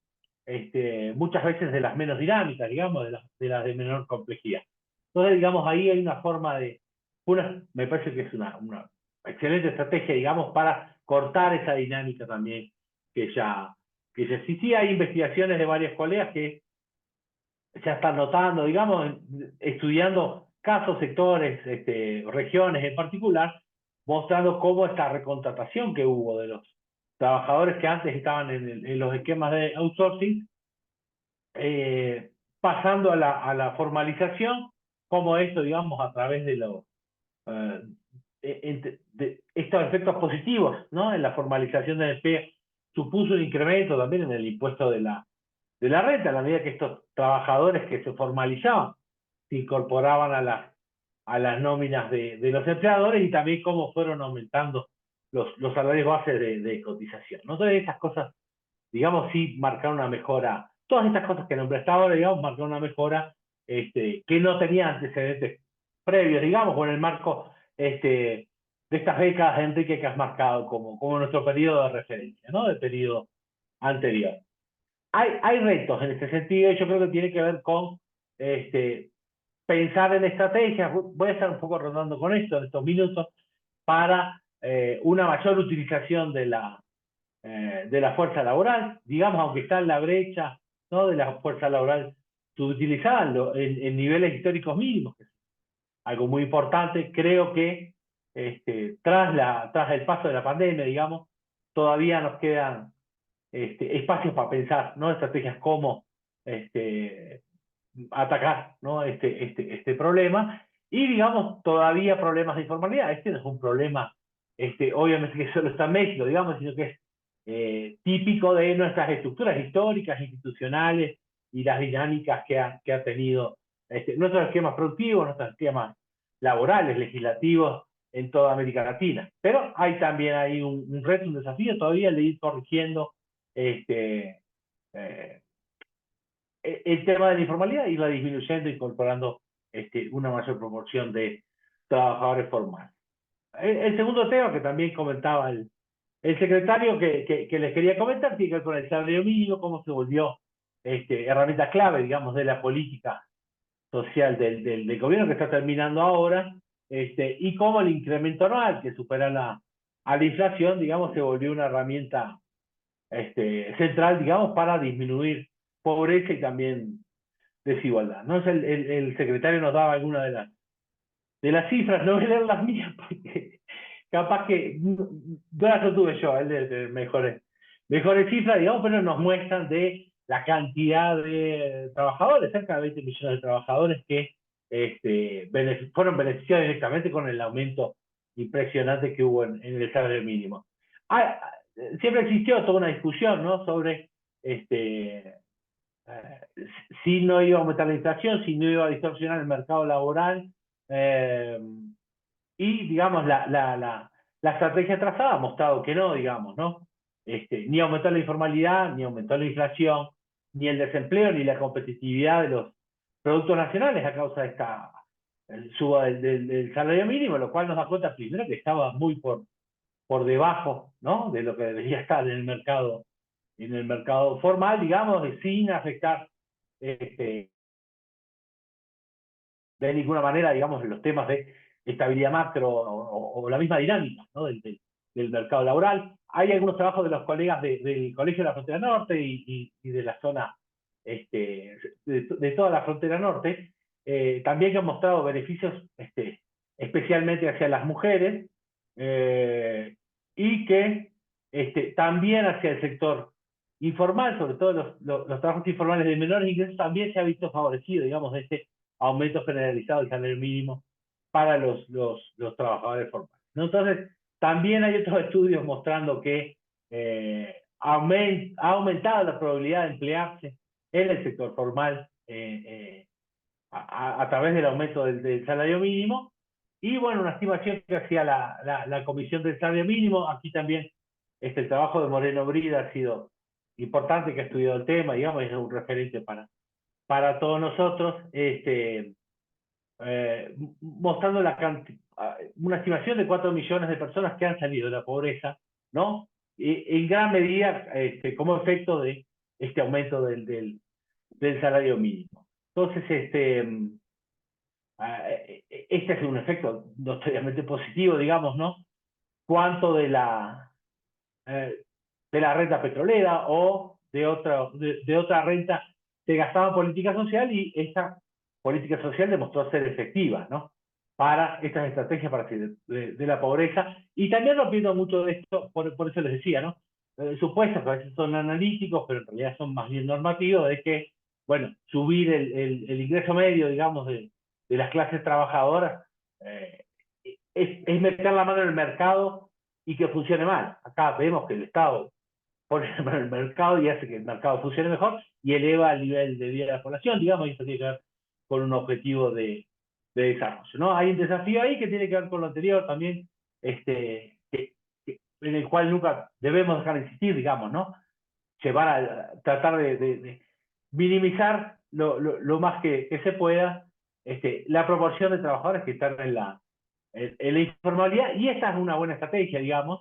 muchas veces de las menos dinámicas, digamos, de las de menor complejidad. Entonces, digamos, ahí hay una forma me parece que es una excelente estrategia, digamos, para cortar esa dinámica también que ya existía. Hay investigaciones de varios colegas que ya están notando, digamos, estudiando casos, sectores, regiones en particular, mostrando cómo esta recontratación que hubo de los trabajadores que antes estaban en los esquemas de outsourcing, pasando a la formalización, como esto, digamos, a través de estos efectos positivos, ¿no? En la formalización del empleo supuso un incremento también en el impuesto de la renta, a la medida que estos trabajadores que se formalizaban se incorporaban a las nóminas de los empleadores, y también cómo fueron aumentando los salarios bases de cotización, ¿no? Entonces, estas cosas, digamos, sí marcaron una mejora. Todas estas cosas que nombré hasta ahora, digamos, marcaron una mejora que no tenía antecedentes previos, digamos, con el marco de estas becas, Enrique, que has marcado como nuestro periodo de referencia, ¿no? Del periodo anterior. Hay retos en ese sentido, y yo creo que tiene que ver con pensar en estrategias. Voy a estar un poco rondando con esto en estos minutos, para una mayor utilización de la fuerza laboral, digamos, aunque está en la brecha, ¿no? De la fuerza laboral subutilizada en niveles históricos mínimos, que es algo muy importante. Creo que tras el paso de la pandemia, digamos, todavía nos quedan espacios para pensar, ¿no? Estrategias como atacar, ¿no? este problema, y, digamos, todavía problemas de informalidad. Este no es un problema, obviamente, que solo está en México, digamos, sino que es típico de nuestras estructuras históricas, institucionales, y las dinámicas que ha tenido nuestros esquemas productivos, nuestros esquemas laborales, legislativos en toda América Latina. Pero hay también ahí un reto, un desafío todavía de ir corrigiendo el tema de la informalidad, y va disminuyendo, incorporando una mayor proporción de trabajadores formales. El segundo tema que también comentaba el secretario, que les quería comentar, tiene que ver con el salario mínimo, cómo se volvió herramienta clave, digamos, de la política social del gobierno que está terminando ahora, y cómo el incremento anual, que supera a la inflación, digamos, se volvió una herramienta central, digamos, para disminuir pobreza y también desigualdad, ¿no? El secretario nos daba algunas de las cifras. No voy a leer las mías porque capaz que no las tuve yo, él de mejores cifras, digamos, pero nos muestran de la cantidad de trabajadores, cerca de 20 millones de trabajadores que fueron beneficiados directamente con el aumento impresionante que hubo en el salario mínimo. Siempre existió toda una discusión, ¿no?, sobre si no iba a aumentar la inflación, si no iba a distorsionar el mercado laboral, y, digamos, la estrategia trazada ha mostrado que no, digamos, ¿no? Ni aumentó la informalidad, ni aumentó la inflación, ni el desempleo, ni la competitividad de los productos nacionales a causa de esta suba del salario mínimo, lo cual nos da cuenta primero que estaba muy por debajo, ¿no?, de lo que debería estar en el mercado formal, digamos, sin afectar de ninguna manera, digamos, los temas de estabilidad macro o la misma dinámica, ¿no?, del mercado laboral. Hay algunos trabajos de los colegas del Colegio de la Frontera Norte y de la zona, de toda la Frontera Norte, también que han mostrado beneficios especialmente hacia las mujeres, y que también hacia el sector informal, sobre todo los trabajos informales de menores ingresos, también se ha visto favorecido, digamos, de este aumento generalizado del salario mínimo para los trabajadores formales, ¿no? Entonces, también hay otros estudios mostrando que ha aumentado la probabilidad de emplearse en el sector formal a través del aumento del salario mínimo. Y bueno, una estimación que hacía la Comisión del Salario Mínimo. Aquí también el trabajo de Moreno Brida ha sido importante, que ha estudiado el tema, digamos, es un referente para todos nosotros, mostrando una estimación de 4 millones de personas que han salido de la pobreza, ¿no? En gran medida como efecto de este aumento del salario mínimo. Entonces, este es un efecto notoriamente positivo, digamos, ¿no? Cuanto de la renta petrolera o de otra renta se gastaba en política social, y esta política social demostró ser efectiva, ¿no?, para estas estrategias para salir de la pobreza. Y también rompiendo mucho de esto, por eso les decía, ¿no?, supuestos que a veces son analíticos, pero en realidad son más bien normativos, de que, bueno, subir el ingreso medio, digamos, de las clases trabajadoras es meter la mano en el mercado y que funcione mal. Acá vemos que el Estado pone en el mercado y hace que el mercado funcione mejor y eleva el nivel de vida de la población, digamos, y esto tiene que ver con un objetivo de desarrollo, ¿no? Hay un desafío ahí que tiene que ver con lo anterior también, en el cual nunca debemos dejar de insistir, digamos, ¿no? Tratar de minimizar lo más que se pueda la proporción de trabajadores que están en la informalidad, y esta es una buena estrategia, digamos,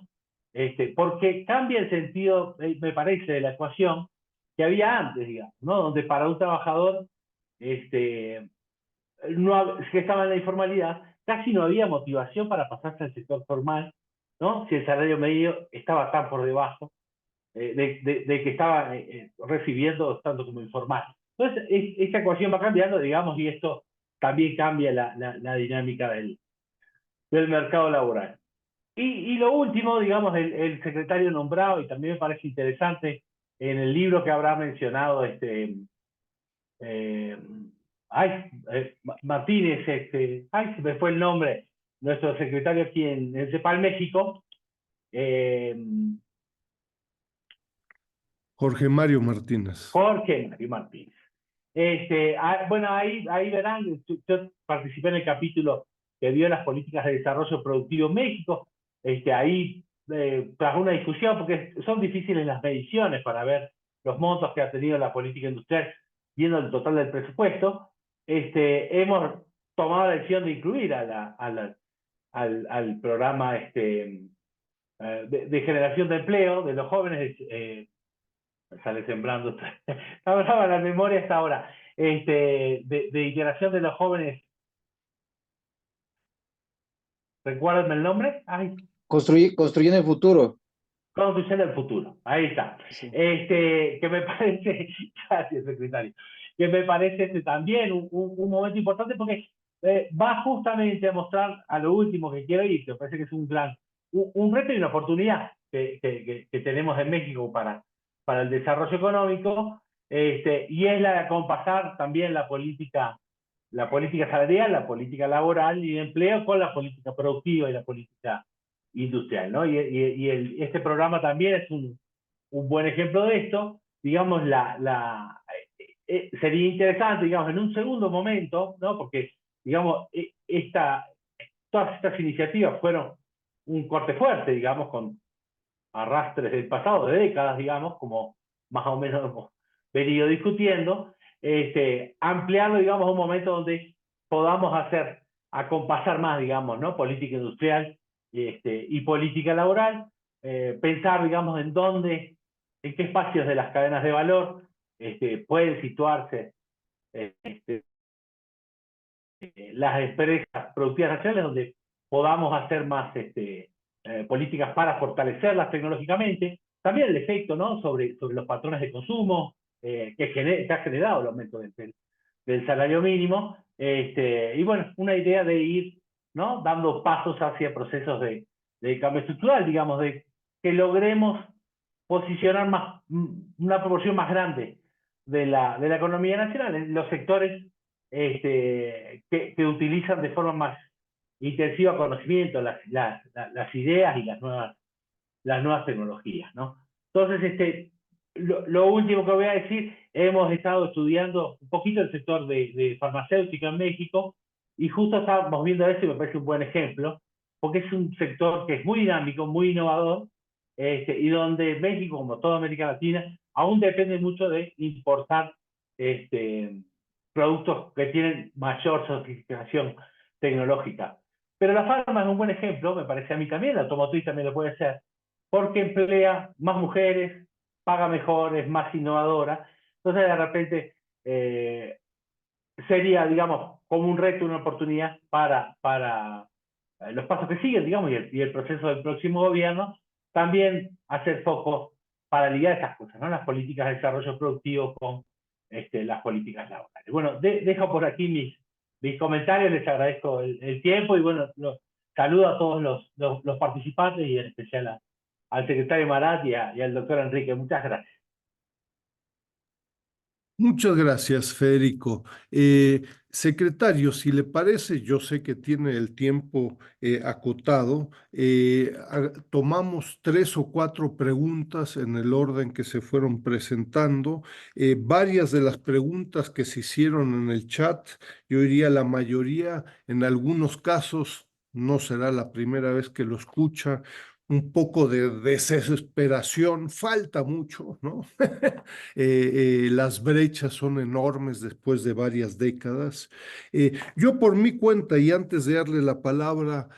porque cambia el sentido, me parece, de la ecuación que había antes, digamos, ¿no?, donde para un trabajador que estaba en la informalidad casi no había motivación para pasarse al sector formal, ¿no?, si el salario medio estaba tan por debajo de que estaba recibiendo tanto como informal. Entonces, esta ecuación va cambiando, digamos, y esto también cambia la dinámica del mercado laboral. Y lo último, digamos, el secretario nombrado, y también me parece interesante, en el libro que habrá mencionado Martínez, se me fue el nombre, nuestro secretario aquí en CEPAL México, Jorge Mario Martínez. Jorge Mario Martínez. Bueno, ahí verán, yo participé en el capítulo que vio las políticas de desarrollo productivo en México. Ahí, tras una discusión, porque son difíciles las mediciones para ver los montos que ha tenido la política industrial, viendo el total del presupuesto, hemos tomado la decisión de incluir al programa de generación de empleo de los jóvenes, me sale sembrando, está brava la memoria hasta ahora, de integración de los jóvenes. ¿Recuérdenme el nombre? Ay. Construyendo el futuro. Construcción del futuro, ahí está. Sí. Que me parece, gracias secretario, que me parece también un momento importante, porque va justamente a mostrar a lo último que quiero ir, que me parece que es un reto y una oportunidad que tenemos en México para el desarrollo económico, y es la de acompasar también la política la política salarial, la política laboral y de empleo con la política productiva y la política industrial, ¿no? Este programa también es un buen ejemplo de esto. Digamos, sería interesante, digamos, en un segundo momento, ¿no? Porque, digamos, todas estas iniciativas fueron un corte fuerte, digamos, con arrastres del pasado, de décadas, digamos, como más o menos hemos venido discutiendo, ampliarlo, digamos, a un momento donde podamos acompasar más, digamos, ¿no? Política industrial y política laboral, pensar, digamos, en qué espacios de las cadenas de valor pueden situarse las empresas productivas nacionales, donde podamos hacer más políticas para fortalecerlas tecnológicamente. También el efecto, ¿no? sobre los patrones de consumo que ha generado el aumento del salario mínimo. Y bueno, una idea de ir, ¿no? dando pasos hacia procesos de cambio estructural, digamos, de que logremos posicionar una proporción más grande de la economía nacional en los sectores que utilizan de forma más intensiva conocimiento, las ideas y las nuevas tecnologías, ¿no? Entonces, lo último que voy a decir, hemos estado estudiando un poquito el sector de farmacéutica en México, y justo estábamos viendo eso y me parece un buen ejemplo, porque es un sector que es muy dinámico, muy innovador, y donde México, como toda América Latina, aún depende mucho de importar productos que tienen mayor sofisticación tecnológica. Pero la farma es un buen ejemplo, me parece a mí también, la automotriz también lo puede ser, porque emplea más mujeres, paga mejor, es más innovadora. Entonces, de repente, sería, digamos, como un reto, una oportunidad para los pasos que siguen, digamos, y el proceso del próximo gobierno, también hacer foco para ligar esas cosas, ¿no? Las políticas de desarrollo productivo con las políticas laborales. Bueno, dejo por aquí mis comentarios, les agradezco el tiempo y bueno, saludo a todos los participantes y en especial al secretario Marat y al doctor Enrique. Muchas gracias. Muchas gracias, Federico. Secretario, si le parece, yo sé que tiene el tiempo acotado. Tomamos 3 o 4 preguntas en el orden que se fueron presentando. Varias de las preguntas que se hicieron en el chat, yo diría la mayoría, en algunos casos, no será la primera vez que lo escucha, un poco de desesperación, falta mucho, ¿no? Las brechas son enormes después de varias décadas. Yo por mi cuenta, y antes de darle la palabra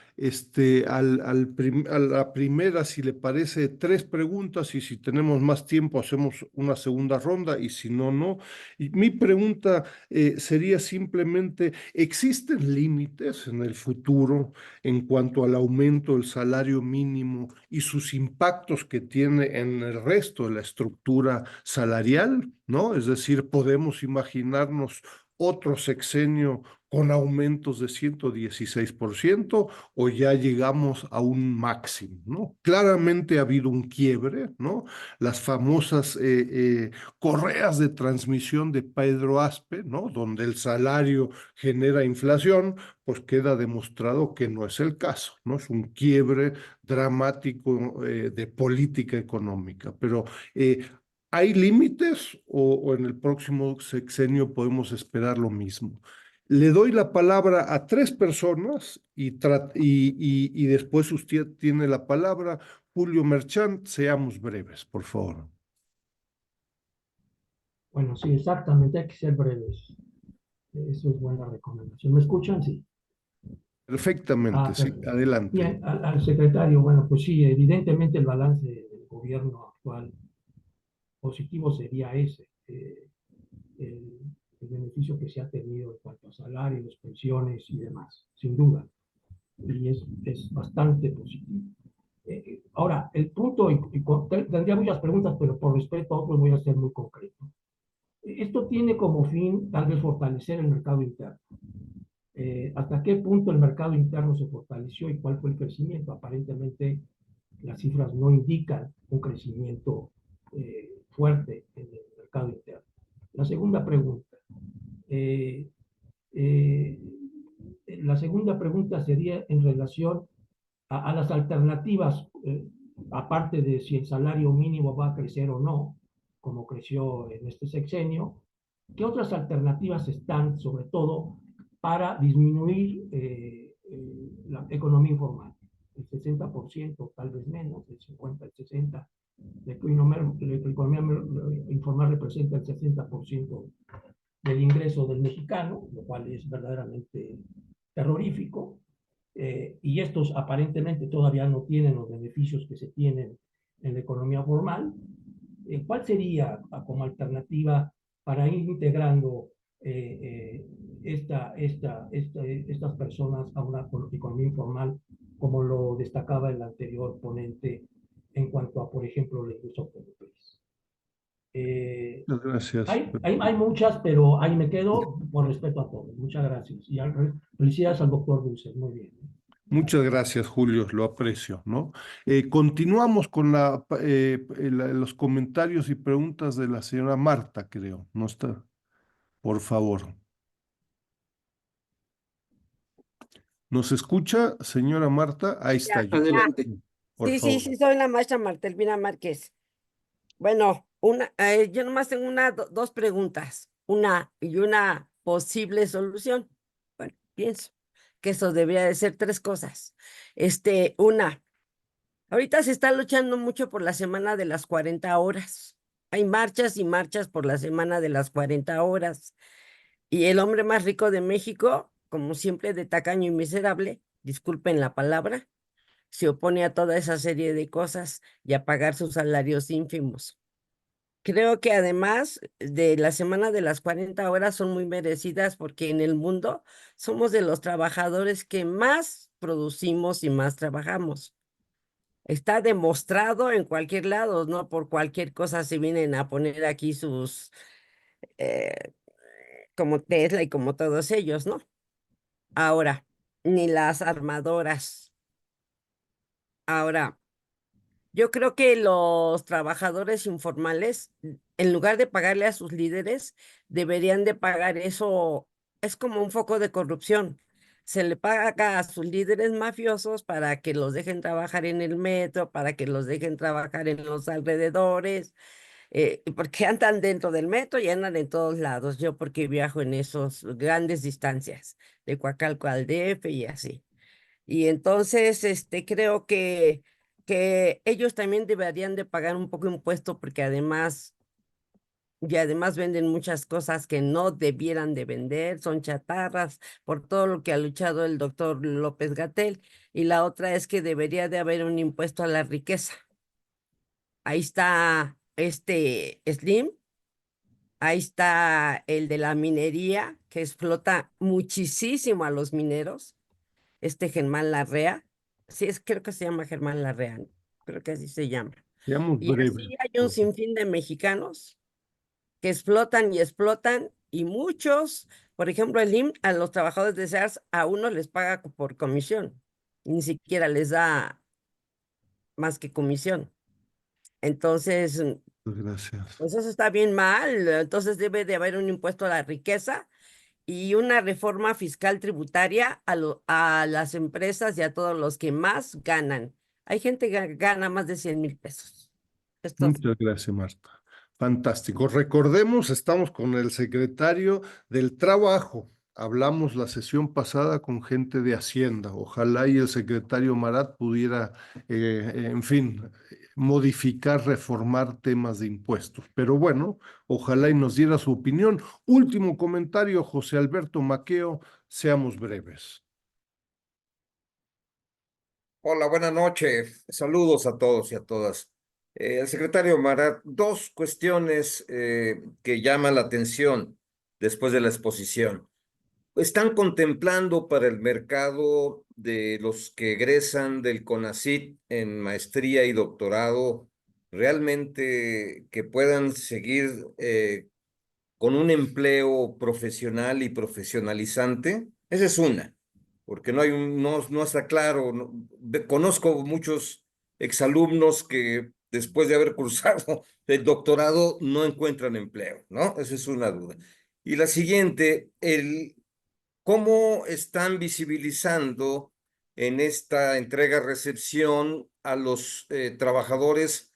a la primera, si le parece, 3 preguntas, y si tenemos más tiempo hacemos una segunda ronda, y si no, no. Y mi pregunta sería simplemente, ¿existen límites en el futuro en cuanto al aumento del salario mínimo y sus impactos que tiene en el resto de la estructura salarial, ¿no? Es decir, podemos imaginarnos otro sexenio con aumentos de 116%, o ya llegamos a un máximo, ¿no? Claramente ha habido un quiebre, ¿no? Las famosas correas de transmisión de Pedro Aspe, ¿no? Donde el salario genera inflación, pues queda demostrado que no es el caso, ¿no? Es un quiebre dramático de política económica. Pero ¿hay límites o en el próximo sexenio podemos esperar lo mismo? Le doy la palabra a 3 personas y después usted tiene la palabra. Julio Merchant, seamos breves, por favor. Bueno, sí, exactamente, hay que ser breves. Eso es buena recomendación. ¿Me escuchan? Sí. Perfectamente, sí, Perfecto. adelante. Bien, al secretario, bueno, pues sí, evidentemente el balance del gobierno actual positivo sería ese, el, el beneficio que se ha tenido en cuanto a salarios, pensiones y demás, sin duda. Y es bastante positivo. Ahora, el punto, tendría muchas preguntas, pero por respeto a otros voy a ser muy concreto. Esto tiene como fin tal vez fortalecer el mercado interno. ¿Hasta qué punto el mercado interno se fortaleció y cuál fue el crecimiento? Aparentemente las cifras no indican un crecimiento fuerte en el mercado interno. La segunda pregunta, La segunda pregunta sería en relación a las alternativas, aparte de si el salario mínimo va a crecer o no, como creció en este sexenio, ¿qué otras alternativas están, sobre todo, para disminuir la economía informal? El 60%, tal vez menos, el 50, el 60%. La economía informal representa el 60% del ingreso del mexicano, lo cual es verdaderamente terrorífico. Y estos aparentemente todavía no tienen los beneficios que se tienen en la economía formal. ¿Cuál sería como alternativa para ir integrando estas personas a una economía informal, como lo destacaba el anterior ponente en cuanto a, por ejemplo, la industria automotriz? Muchas gracias. Hay muchas, pero ahí me quedo por respeto a todos. Muchas gracias. Y felicidades al doctor Dulce. Muy bien. Muchas gracias, Julio, lo aprecio, ¿no? Continuamos con los comentarios y preguntas de la señora Marta, creo, ¿no está? Por favor. ¿Nos escucha, señora Marta? Ahí está. Ya, Adelante. Por sí, favor. sí, soy la maestra Marta Elvira Márquez. Bueno, yo nomás tengo dos preguntas, una y una posible solución. Bueno, pienso que eso debería de ser tres cosas. Una, ahorita se está luchando mucho por la semana de las 40 horas. Hay marchas y marchas por la semana de las 40 horas. Y el hombre más rico de México, como siempre de tacaño y miserable, disculpen la palabra, se opone a toda esa serie de cosas y a pagar sus salarios ínfimos. Creo que además de la semana de las 40 horas son muy merecidas porque en el mundo somos de los trabajadores que más producimos y más trabajamos. Está demostrado en cualquier lado, ¿no? Por cualquier cosa se vienen a poner aquí sus, eh, como Tesla y como todos ellos, ¿no? Ahora, ni las armadoras. Ahora, yo creo que los trabajadores informales, en lugar de pagarle a sus líderes, deberían de pagar eso. Es como un foco de corrupción. Se le paga a sus líderes mafiosos para que los dejen trabajar en el metro, para que los dejen trabajar en los alrededores, porque andan dentro del metro y andan en todos lados. Yo porque viajo en esas grandes distancias, de Coacalco al DF y así. Y entonces, creo que ellos también deberían de pagar un poco impuesto porque además venden muchas cosas que no debieran de vender, son chatarras, por todo lo que ha luchado el doctor López Gatell. Y la otra es que debería de haber un impuesto a la riqueza. Ahí está Slim, ahí está el de la minería, que explota muchísimo a los mineros, Germán Larrea. Sí, creo que se llama Germán Larrea, ¿no? Creo que así se llama. Seamos Y breves. así hay un sinfín de mexicanos que explotan y explotan, y muchos, por ejemplo, el IMSS, a los trabajadores de SEARS, a uno les paga por comisión, y ni siquiera les da más que comisión. Entonces, Gracias. pues eso está bien mal. Entonces debe de haber un impuesto a la riqueza y una reforma fiscal tributaria a las empresas y a todos los que más ganan. Hay gente que gana más de 100,000 pesos. Esto, Muchas gracias, Marta. Fantástico. Recordemos, estamos con el secretario del Trabajo. Hablamos la sesión pasada con gente de Hacienda. Ojalá y el secretario Marat pudiera, en fin, modificar, reformar temas de impuestos. Pero bueno, ojalá y nos diera su opinión. Último comentario, José Alberto Maqueo. Seamos breves. Hola, buenas noches. Saludos a todos y a todas. El secretario Marat, dos cuestiones que llaman la atención después de la exposición. ¿Están contemplando para el mercado de los que egresan del CONACYT en maestría y doctorado realmente que puedan seguir con un empleo profesional y profesionalizante? Esa es una, porque no está claro. Conozco muchos exalumnos que después de haber cursado el doctorado no encuentran empleo, ¿no? Esa es una duda. Y la siguiente, ¿cómo están visibilizando en esta entrega-recepción a los trabajadores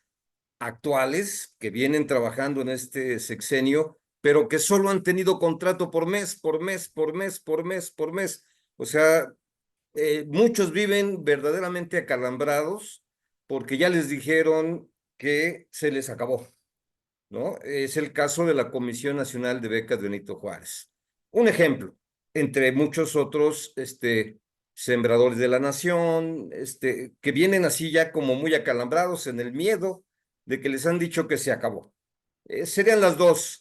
actuales que vienen trabajando en este sexenio, pero que solo han tenido contrato por mes, por mes, por mes, por mes, por mes? O sea, muchos viven verdaderamente acalambrados porque ya les dijeron que se les acabó, ¿no? Es el caso de la Comisión Nacional de Becas de Benito Juárez. Un ejemplo, entre muchos otros, sembradores de la nación, que vienen así ya como muy acalambrados en el miedo de que les han dicho que se acabó. Serían las dos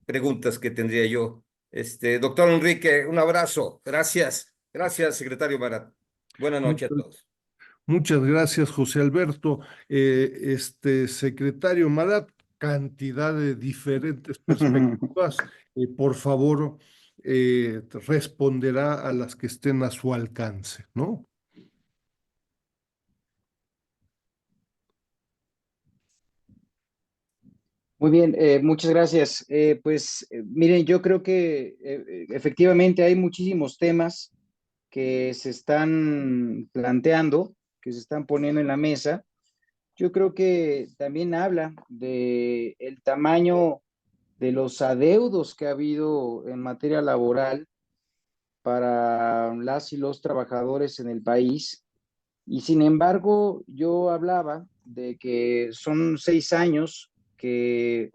preguntas que tendría yo. Doctor Enrique, un abrazo. Gracias. Gracias, secretario Marat. Buenas noches a todos. Muchas gracias, José Alberto. Secretario Marat, cantidad de diferentes perspectivas. Por favor, responderá a las que estén a su alcance, ¿no? Muy bien, muchas gracias. Miren, yo creo que efectivamente hay muchísimos temas que se están planteando, que se están poniendo en la mesa. Yo creo que también habla de el tamaño de los adeudos que ha habido en materia laboral para las y los trabajadores en el país. Y sin embargo, yo hablaba de que son 6 años que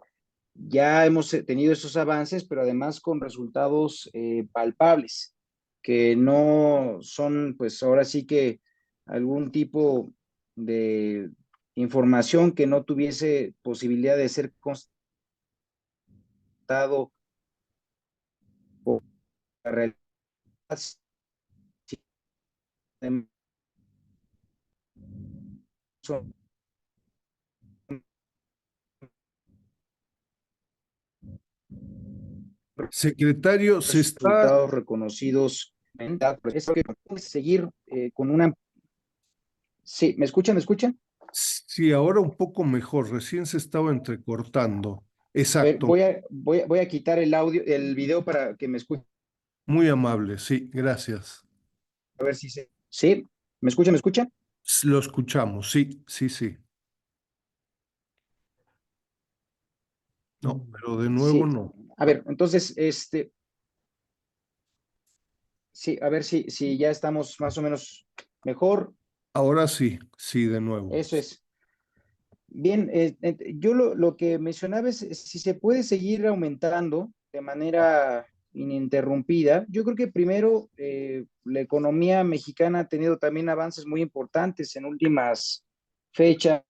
ya hemos tenido esos avances, pero además con resultados palpables, que no son, pues ahora sí que algún tipo de información que no tuviese posibilidad de ser constatado por la realidad. Son Secretario, se está, resultados reconocidos. Es que seguir con una... Sí, ¿me escuchan? ¿Me escuchan? sí, ahora un poco mejor, recién se estaba entrecortando. A ver, Exacto, voy a quitar el audio, el video para que me escuchen. muy amable, sí, gracias. A ver si se... ¿Sí? ¿Me escuchan? ¿Me escuchan? Lo escuchamos, sí, sí, sí. No, pero de nuevo Sí. no. A ver, entonces, sí, a ver si ya estamos más o menos mejor. Ahora sí, sí, de nuevo. Eso es. Bien, yo lo que mencionaba es si se puede seguir aumentando de manera ininterrumpida. Yo creo que primero la economía mexicana ha tenido también avances muy importantes en últimas fechas,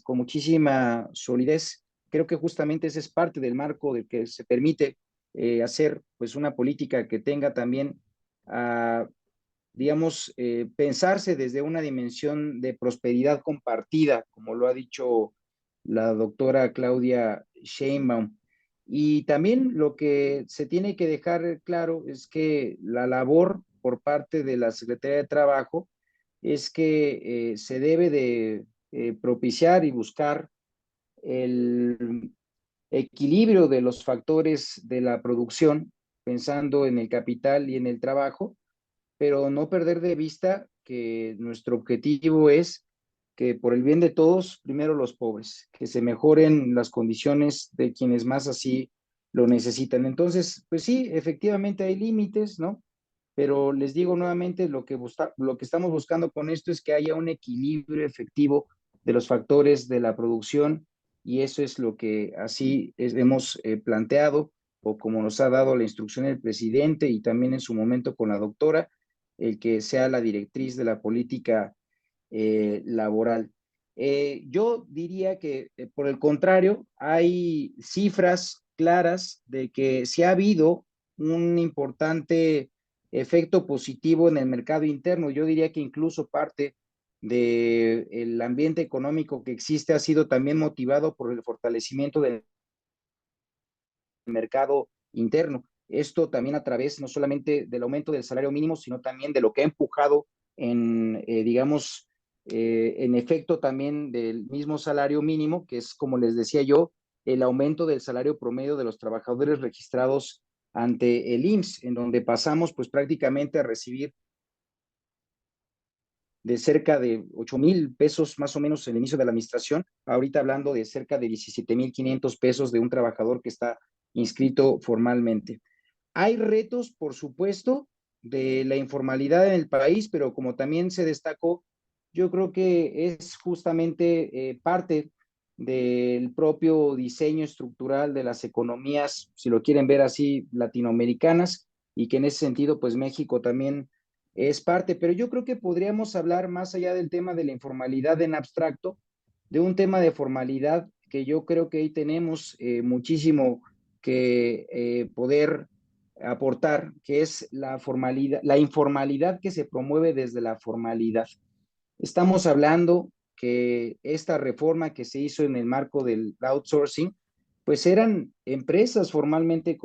con muchísima solidez. Creo que justamente ese es parte del marco del que se permite hacer pues una política que tenga también digamos, pensarse desde una dimensión de prosperidad compartida, como lo ha dicho la doctora Claudia Sheinbaum. Y también lo que se tiene que dejar claro es que la labor por parte de la Secretaría de Trabajo es que se debe de propiciar y buscar el equilibrio de los factores de la producción, pensando en el capital y en el trabajo, pero no perder de vista que nuestro objetivo es que por el bien de todos, primero los pobres, que se mejoren las condiciones de quienes más así lo necesitan. Entonces, pues sí, efectivamente hay límites, ¿no? Pero les digo nuevamente, lo que estamos buscando con esto es que haya un equilibrio efectivo de los factores de la producción y eso es lo que así hemos planteado o como nos ha dado la instrucción el presidente y también en su momento con la doctora, el que sea la directriz de la política laboral. Yo diría que, por el contrario, hay cifras claras de que sí ha habido un importante efecto positivo en el mercado interno. Yo diría que incluso parte del ambiente económico que existe ha sido también motivado por el fortalecimiento del mercado interno. Esto también a través no solamente del aumento del salario mínimo, sino también de lo que ha empujado en, digamos, en efecto también del mismo salario mínimo, que es, como les decía yo, el aumento del salario promedio de los trabajadores registrados ante el IMSS, en donde pasamos pues prácticamente a recibir de cerca de 8,000 pesos más o menos en el inicio de la administración, ahorita hablando de cerca de 17,500 pesos de un trabajador que está inscrito formalmente. Hay retos, por supuesto, de la informalidad en el país, pero como también se destacó, yo creo que es justamente parte del propio diseño estructural de las economías, si lo quieren ver así, latinoamericanas, y que en ese sentido, pues México también es parte, pero yo creo que podríamos hablar más allá del tema de la informalidad en abstracto, de un tema de formalidad que yo creo que ahí tenemos muchísimo que poder aportar, que es la formalidad, la informalidad que se promueve desde la formalidad. Estamos hablando que esta reforma que se hizo en el marco del outsourcing, pues eran empresas formalmente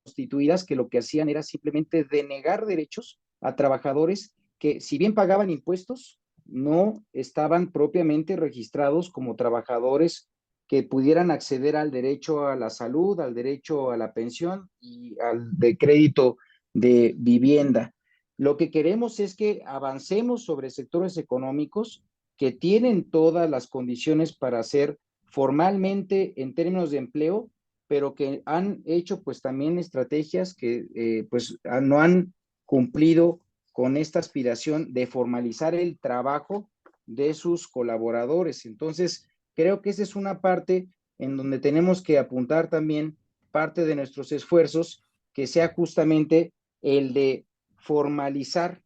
constituidas que lo que hacían era simplemente denegar derechos a trabajadores que, si bien pagaban impuestos, no estaban propiamente registrados como trabajadores que pudieran acceder al derecho a la salud, al derecho a la pensión y al de crédito de vivienda. Lo que queremos es que avancemos sobre sectores económicos que tienen todas las condiciones para ser formalmente en términos de empleo, pero que han hecho pues también estrategias que pues no han cumplido con esta aspiración de formalizar el trabajo de sus colaboradores. Entonces, creo que esa es una parte en donde tenemos que apuntar también parte de nuestros esfuerzos, que sea justamente el de formalizar,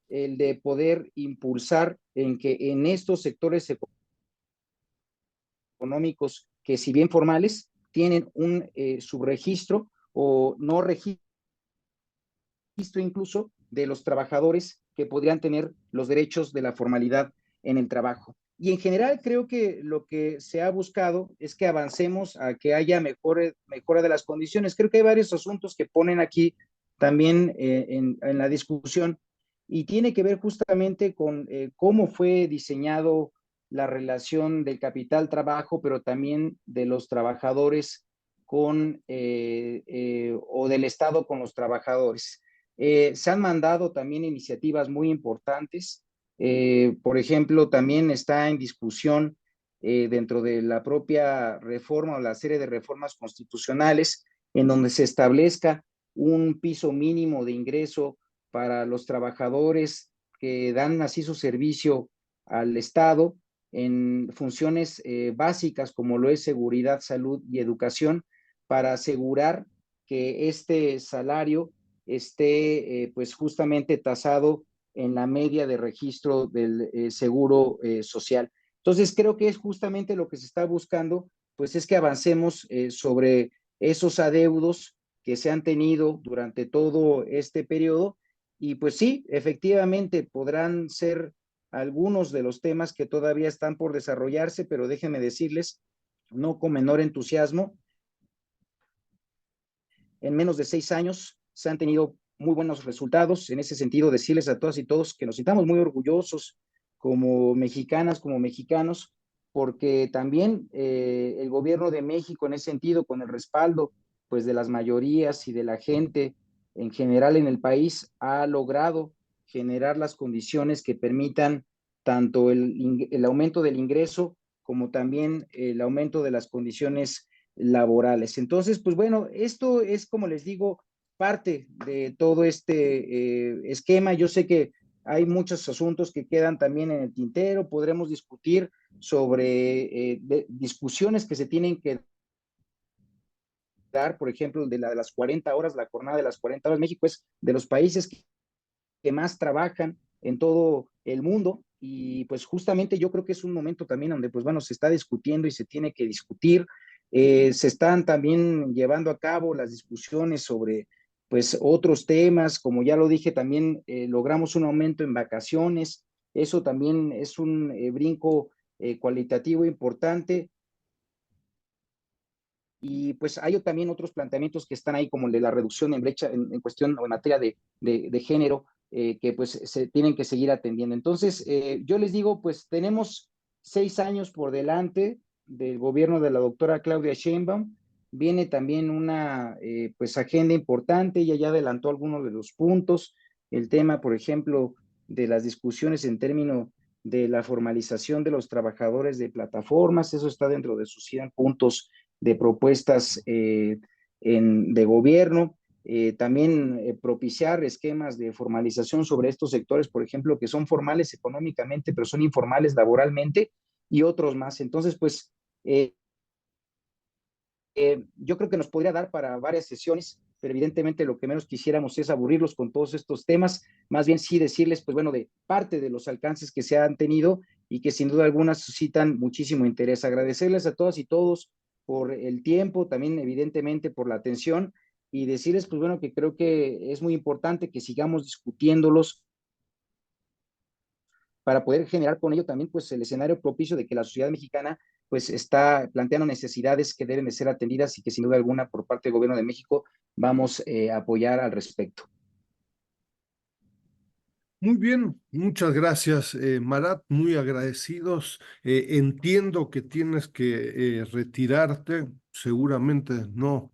el de poder impulsar en que en estos sectores económicos que, si bien formales, tienen un subregistro o no registro incluso de los trabajadores que podrían tener los derechos de la formalidad en el trabajo. Y en general creo que lo que se ha buscado es que avancemos a que haya mejora de las condiciones. Creo que hay varios asuntos que ponen aquí también en la discusión y tiene que ver justamente con cómo fue diseñado la relación del capital-trabajo, pero también de los trabajadores con o del Estado con los trabajadores. Se han mandado también iniciativas muy importantes. Por ejemplo, también está en discusión dentro de la propia reforma o la serie de reformas constitucionales en donde se establezca un piso mínimo de ingreso para los trabajadores que dan así su servicio al Estado en funciones básicas como lo es seguridad, salud y educación, para asegurar que este salario esté pues justamente tasado en la media de registro del seguro social. Entonces creo que es justamente lo que se está buscando, pues es que avancemos sobre esos adeudos que se han tenido durante todo este periodo y pues sí, efectivamente podrán ser algunos de los temas que todavía están por desarrollarse, pero déjenme decirles, no con menor entusiasmo, en menos de 6 años se han tenido muy buenos resultados. En ese sentido, decirles a todas y todos que nos sintamos muy orgullosos como mexicanas, como mexicanos, porque también el gobierno de México en ese sentido, con el respaldo pues de las mayorías y de la gente en general en el país, ha logrado generar las condiciones que permitan tanto el aumento del ingreso como también el aumento de las condiciones laborales. Entonces, pues bueno, esto es, como les digo, parte de todo este esquema. Yo sé que hay muchos asuntos que quedan también en el tintero. Podremos discutir sobre discusiones que se tienen que dar, por ejemplo, de las 40 horas, la jornada de las 40 horas. México es de los países que más trabajan en todo el mundo y pues justamente yo creo que es un momento también donde pues bueno, se está discutiendo y se tiene que discutir. Se están también llevando a cabo las discusiones sobre pues otros temas, como ya lo dije, también logramos un aumento en vacaciones, eso también es un brinco cualitativo importante. Y pues hay también otros planteamientos que están ahí, como el de la reducción en brecha en cuestión o en materia de género, que pues se tienen que seguir atendiendo. Entonces, yo les digo, pues tenemos 6 años por delante del gobierno de la doctora Claudia Sheinbaum. viene también una pues agenda importante, ella ya adelantó algunos de los puntos, el tema, por ejemplo, de las discusiones en términos de la formalización de los trabajadores de plataformas, eso está dentro de sus 100 puntos de propuestas de gobierno. También propiciar esquemas de formalización sobre estos sectores, por ejemplo, que son formales económicamente, pero son informales laboralmente, y otros más. Entonces, pues, yo creo que nos podría dar para varias sesiones, pero evidentemente lo que menos quisiéramos es aburrirlos con todos estos temas, más bien sí decirles, pues bueno, de parte de los alcances que se han tenido y que sin duda alguna suscitan muchísimo interés. Agradecerles a todas y todos por el tiempo, también evidentemente por la atención, y decirles, pues bueno, que creo que es muy importante que sigamos discutiéndolos para poder generar con ello también pues el escenario propicio de que la sociedad mexicana pues está planteando necesidades que deben de ser atendidas y que sin duda alguna por parte del gobierno de México vamos a apoyar al respecto. Muy bien, muchas gracias, Marat, muy agradecidos. Entiendo que tienes que retirarte, seguramente no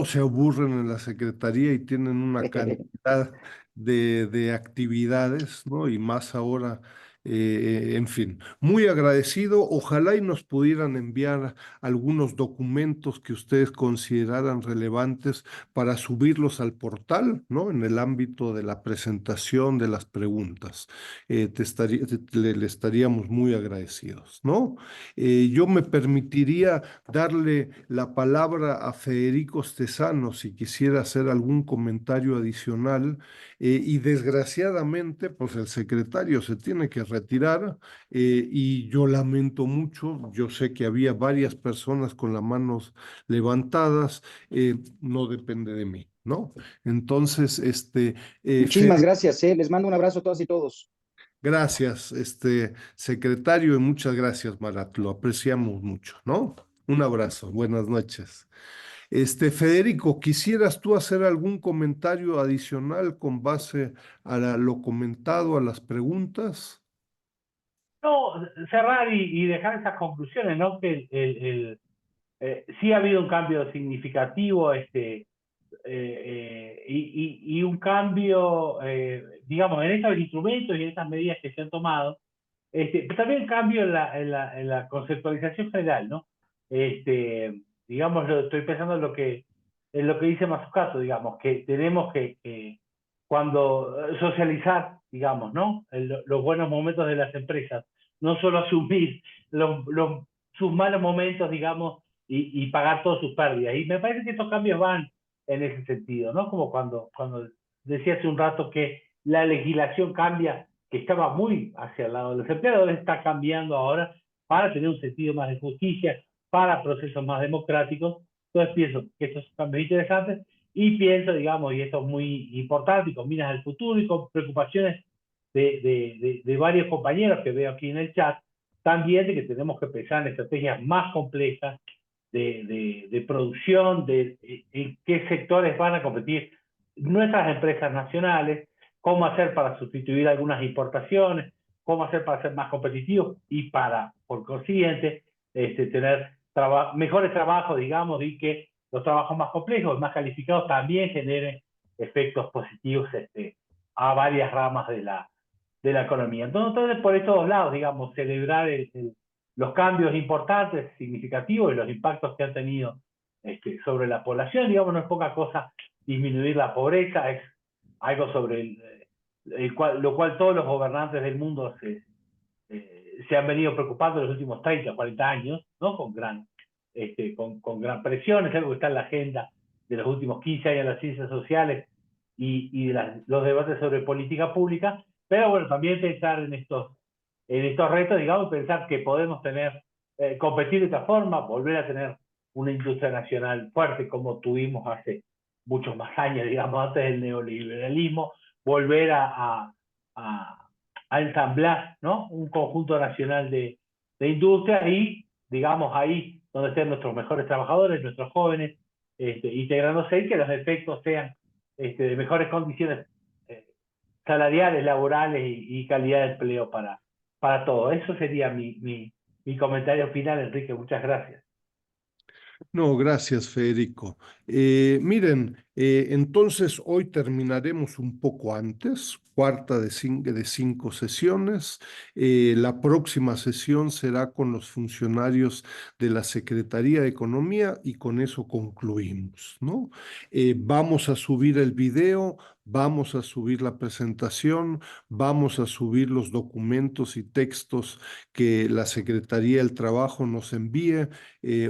se aburren en la Secretaría y tienen una cantidad de actividades, ¿no? Y más ahora, en fin, muy agradecido. Ojalá y nos pudieran enviar algunos documentos que ustedes consideraran relevantes para subirlos al portal, ¿no? En el ámbito de la presentación de las preguntas. Le estaríamos muy agradecidos, ¿no? Yo me permitiría darle la palabra a Federico Stesano si quisiera hacer algún comentario adicional, y desgraciadamente, pues el secretario se tiene que retirar, y yo lamento mucho, yo sé que había varias personas con las manos levantadas, no depende de mí, ¿no? Entonces, Muchísimas gracias, les mando un abrazo a todas y todos. gracias, secretario, y muchas gracias, Marat, lo apreciamos mucho, ¿no? Un abrazo, buenas noches. Federico, ¿quisieras tú hacer algún comentario adicional con base a lo comentado, a las preguntas? No, cerrar y dejar esas conclusiones, ¿no? Que sí ha habido un cambio significativo, y un cambio, digamos, en estos instrumentos y en estas medidas que se han tomado, pero también cambio en la conceptualización general, ¿no? Digamos, estoy pensando en lo que dice Mazzucato, digamos, que tenemos que cuando socializar, digamos, ¿no? Los buenos momentos de las empresas, no solo asumir sus malos momentos, digamos, y pagar todas sus pérdidas. Y me parece que estos cambios van en ese sentido, ¿no? Como cuando decía hace un rato que la legislación cambia, que estaba muy hacia el lado de los empleadores, está cambiando ahora para tener un sentido más de justicia, para procesos más democráticos. Entonces pienso que estos son cambios interesantes y pienso, digamos, y esto es muy importante, y con miras al futuro y con preocupaciones de varios compañeros que veo aquí en el chat, también de que tenemos que pensar en estrategias más complejas de producción, en qué sectores van a competir nuestras empresas nacionales, cómo hacer para sustituir algunas importaciones, cómo hacer para ser más competitivos y para, por consiguiente, tener mejores trabajos, digamos, y que los trabajos más complejos, más calificados, también generen efectos positivos a varias ramas de la economía. Entonces, por estos lados, digamos, celebrar los cambios importantes, significativos y los impactos que han tenido sobre la población, digamos, no es poca cosa disminuir la pobreza, es algo sobre lo cual todos los gobernantes del mundo se han venido preocupando en los últimos 30, 40 años, ¿no? Con gran presión, es algo que está en la agenda de los últimos 15 años de las ciencias sociales y de los debates sobre política pública, pero bueno, también pensar en estos retos, digamos, pensar que podemos competir de esta forma, volver a tener una industria nacional fuerte como tuvimos hace muchos más años, digamos, antes del neoliberalismo, volver a ensamblar, ¿no? Un conjunto nacional de industria y, digamos, ahí donde estén nuestros mejores trabajadores, nuestros jóvenes, integrándose y que los efectos sean de mejores condiciones salariales, laborales y calidad de empleo para todos. Eso sería mi comentario final, Enrique. Muchas gracias. No, gracias, Federico. Miren, entonces hoy terminaremos un poco antes, cuarta de cinco sesiones. La próxima sesión será con los funcionarios de la Secretaría de Economía y con eso concluimos, ¿no? Vamos a subir el video, vamos a subir la presentación, vamos a subir los documentos y textos que la Secretaría del Trabajo nos envíe.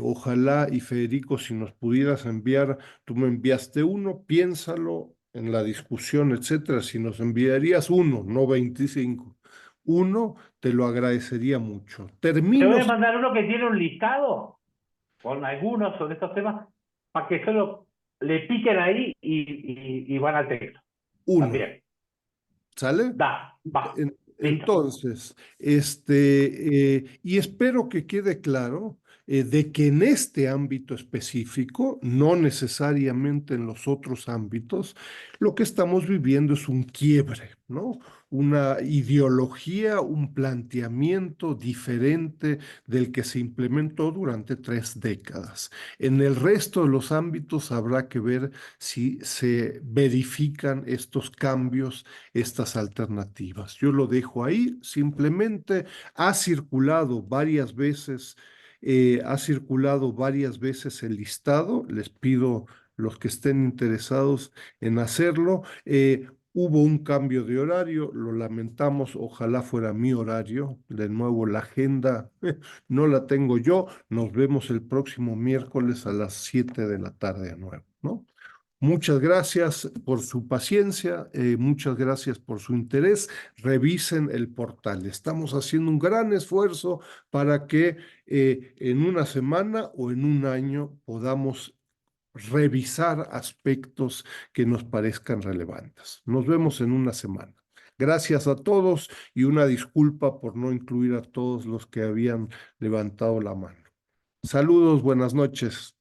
Ojalá y Federico, si nos pudieras enviar, tú me enviaste uno, piénsalo en la discusión, etcétera. Si nos enviarías uno, no 25, uno, te lo agradecería mucho. Te Termino. voy a mandar uno que tiene un listado con algunos sobre estos temas para que solo le piquen ahí y van al texto. Uno, También. ¿sale? Va. Listo. Entonces, y espero que quede claro de que en este ámbito específico, no necesariamente en los otros ámbitos, lo que estamos viviendo es un quiebre, ¿no? Una ideología, un planteamiento diferente del que se implementó durante 3 décadas. En el resto de los ámbitos habrá que ver si se verifican estos cambios, estas alternativas. Yo lo dejo ahí, simplemente ha circulado varias veces el listado. Les pido los que estén interesados en hacerlo. Hubo un cambio de horario, lo lamentamos, ojalá fuera mi horario. De nuevo, la agenda no la tengo yo. Nos vemos el próximo miércoles a las 7 de la tarde de nuevo, ¿no? Muchas gracias por su paciencia, muchas gracias por su interés. Revisen el portal. Estamos haciendo un gran esfuerzo para que en una semana o en un año podamos revisar aspectos que nos parezcan relevantes. Nos vemos en una semana. Gracias a todos y una disculpa por no incluir a todos los que habían levantado la mano. Saludos, buenas noches.